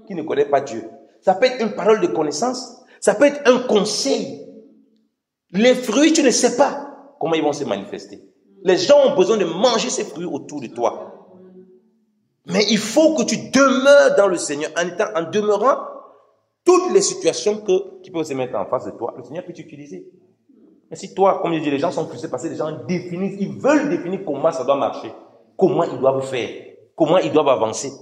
qui ne connaît pas Dieu. Ça peut être une parole de connaissance. Ça peut être un conseil. Les fruits, tu ne sais pas comment ils vont se manifester. Les gens ont besoin de manger ces fruits autour de toi. Mais il faut que tu demeures dans le Seigneur en demeurant toutes les situations qui peuvent se mettre en face de toi. Le Seigneur peut t'utiliser. Mais si toi, comme je dis, les gens sont frustrés parce que les gens définissent, ils veulent définir comment ça doit marcher, comment ils doivent faire, comment ils doivent avancer.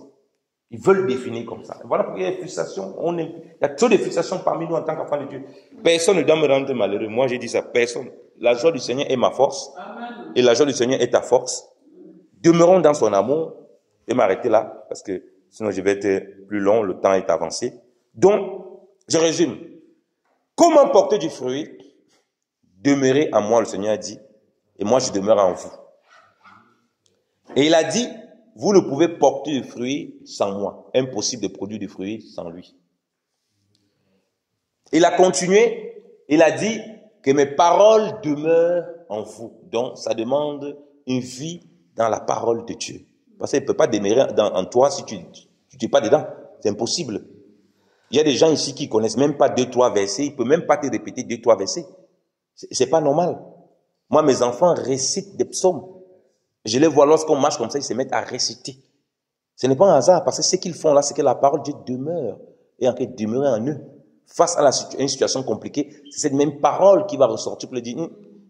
Ils veulent définir comme ça. Voilà pourquoi il y a des frustrations. Il y a trop de frustrations parmi nous en tant qu'enfants de Dieu. Personne ne doit me rendre malheureux. Moi, j'ai dit ça. Personne. La joie du Seigneur est ma force. Amen. Et la joie du Seigneur est ta force. Demeurons dans son amour. Je vais m'arrêter là, parce que sinon je vais être plus long, le temps est avancé. Donc, je résume. Comment porter du fruit? Demeurez en moi, le Seigneur a dit, et moi je demeure en vous. Et il a dit, vous ne pouvez porter du fruit sans moi. Impossible de produire du fruit sans lui. Il a continué, il a dit que mes paroles demeurent en vous. Donc, ça demande une vie dans la parole de Dieu. Parce qu'il ne peut pas demeurer en toi si tu n'es pas dedans. C'est impossible. Il y a des gens ici qui ne connaissent même pas 2-3 versets. Ils ne peuvent même pas te répéter 2-3 versets. C'est pas normal. Moi, mes enfants récitent des psaumes. Je les vois lorsqu'on marche comme ça, ils se mettent à réciter. Ce n'est pas un hasard, parce que ce qu'ils font là, c'est que la parole de Dieu demeure. Et en fait, demeurer en eux. Face à une situation compliquée, c'est cette même parole qui va ressortir pour le dire,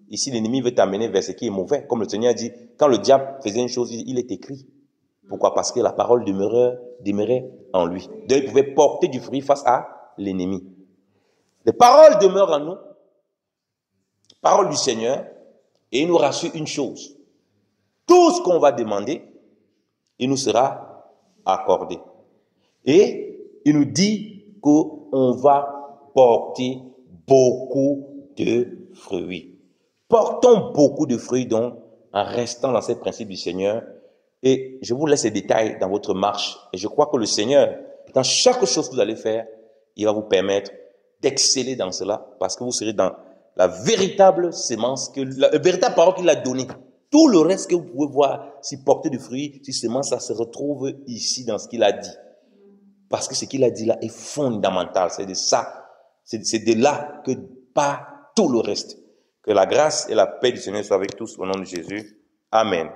ici l'ennemi veut t'amener vers ce qui est mauvais. Comme le Seigneur dit, quand le diable faisait une chose, il est écrit. Pourquoi? Parce que la parole demeurait en lui. Donc il pouvait porter du fruit face à l'ennemi. Les paroles demeurent en nous. Parole du Seigneur. Et il nous rassure une chose. Tout ce qu'on va demander, il nous sera accordé. Et il nous dit qu'on va porter beaucoup de fruits. Portons beaucoup de fruits donc en restant dans ces principes du Seigneur. Et je vous laisse les détails dans votre marche. Et je crois que le Seigneur, dans chaque chose que vous allez faire, il va vous permettre d'exceller dans cela parce que vous serez dans la véritable sémence, la véritable parole qu'il a donnée. Tout le reste que vous pouvez voir, si porter du fruit, si seulement ça se retrouve ici dans ce qu'il a dit. Parce que ce qu'il a dit là est fondamental. C'est de ça, c'est de là que part tout le reste. Que la grâce et la paix du Seigneur soient avec tous au nom de Jésus. Amen.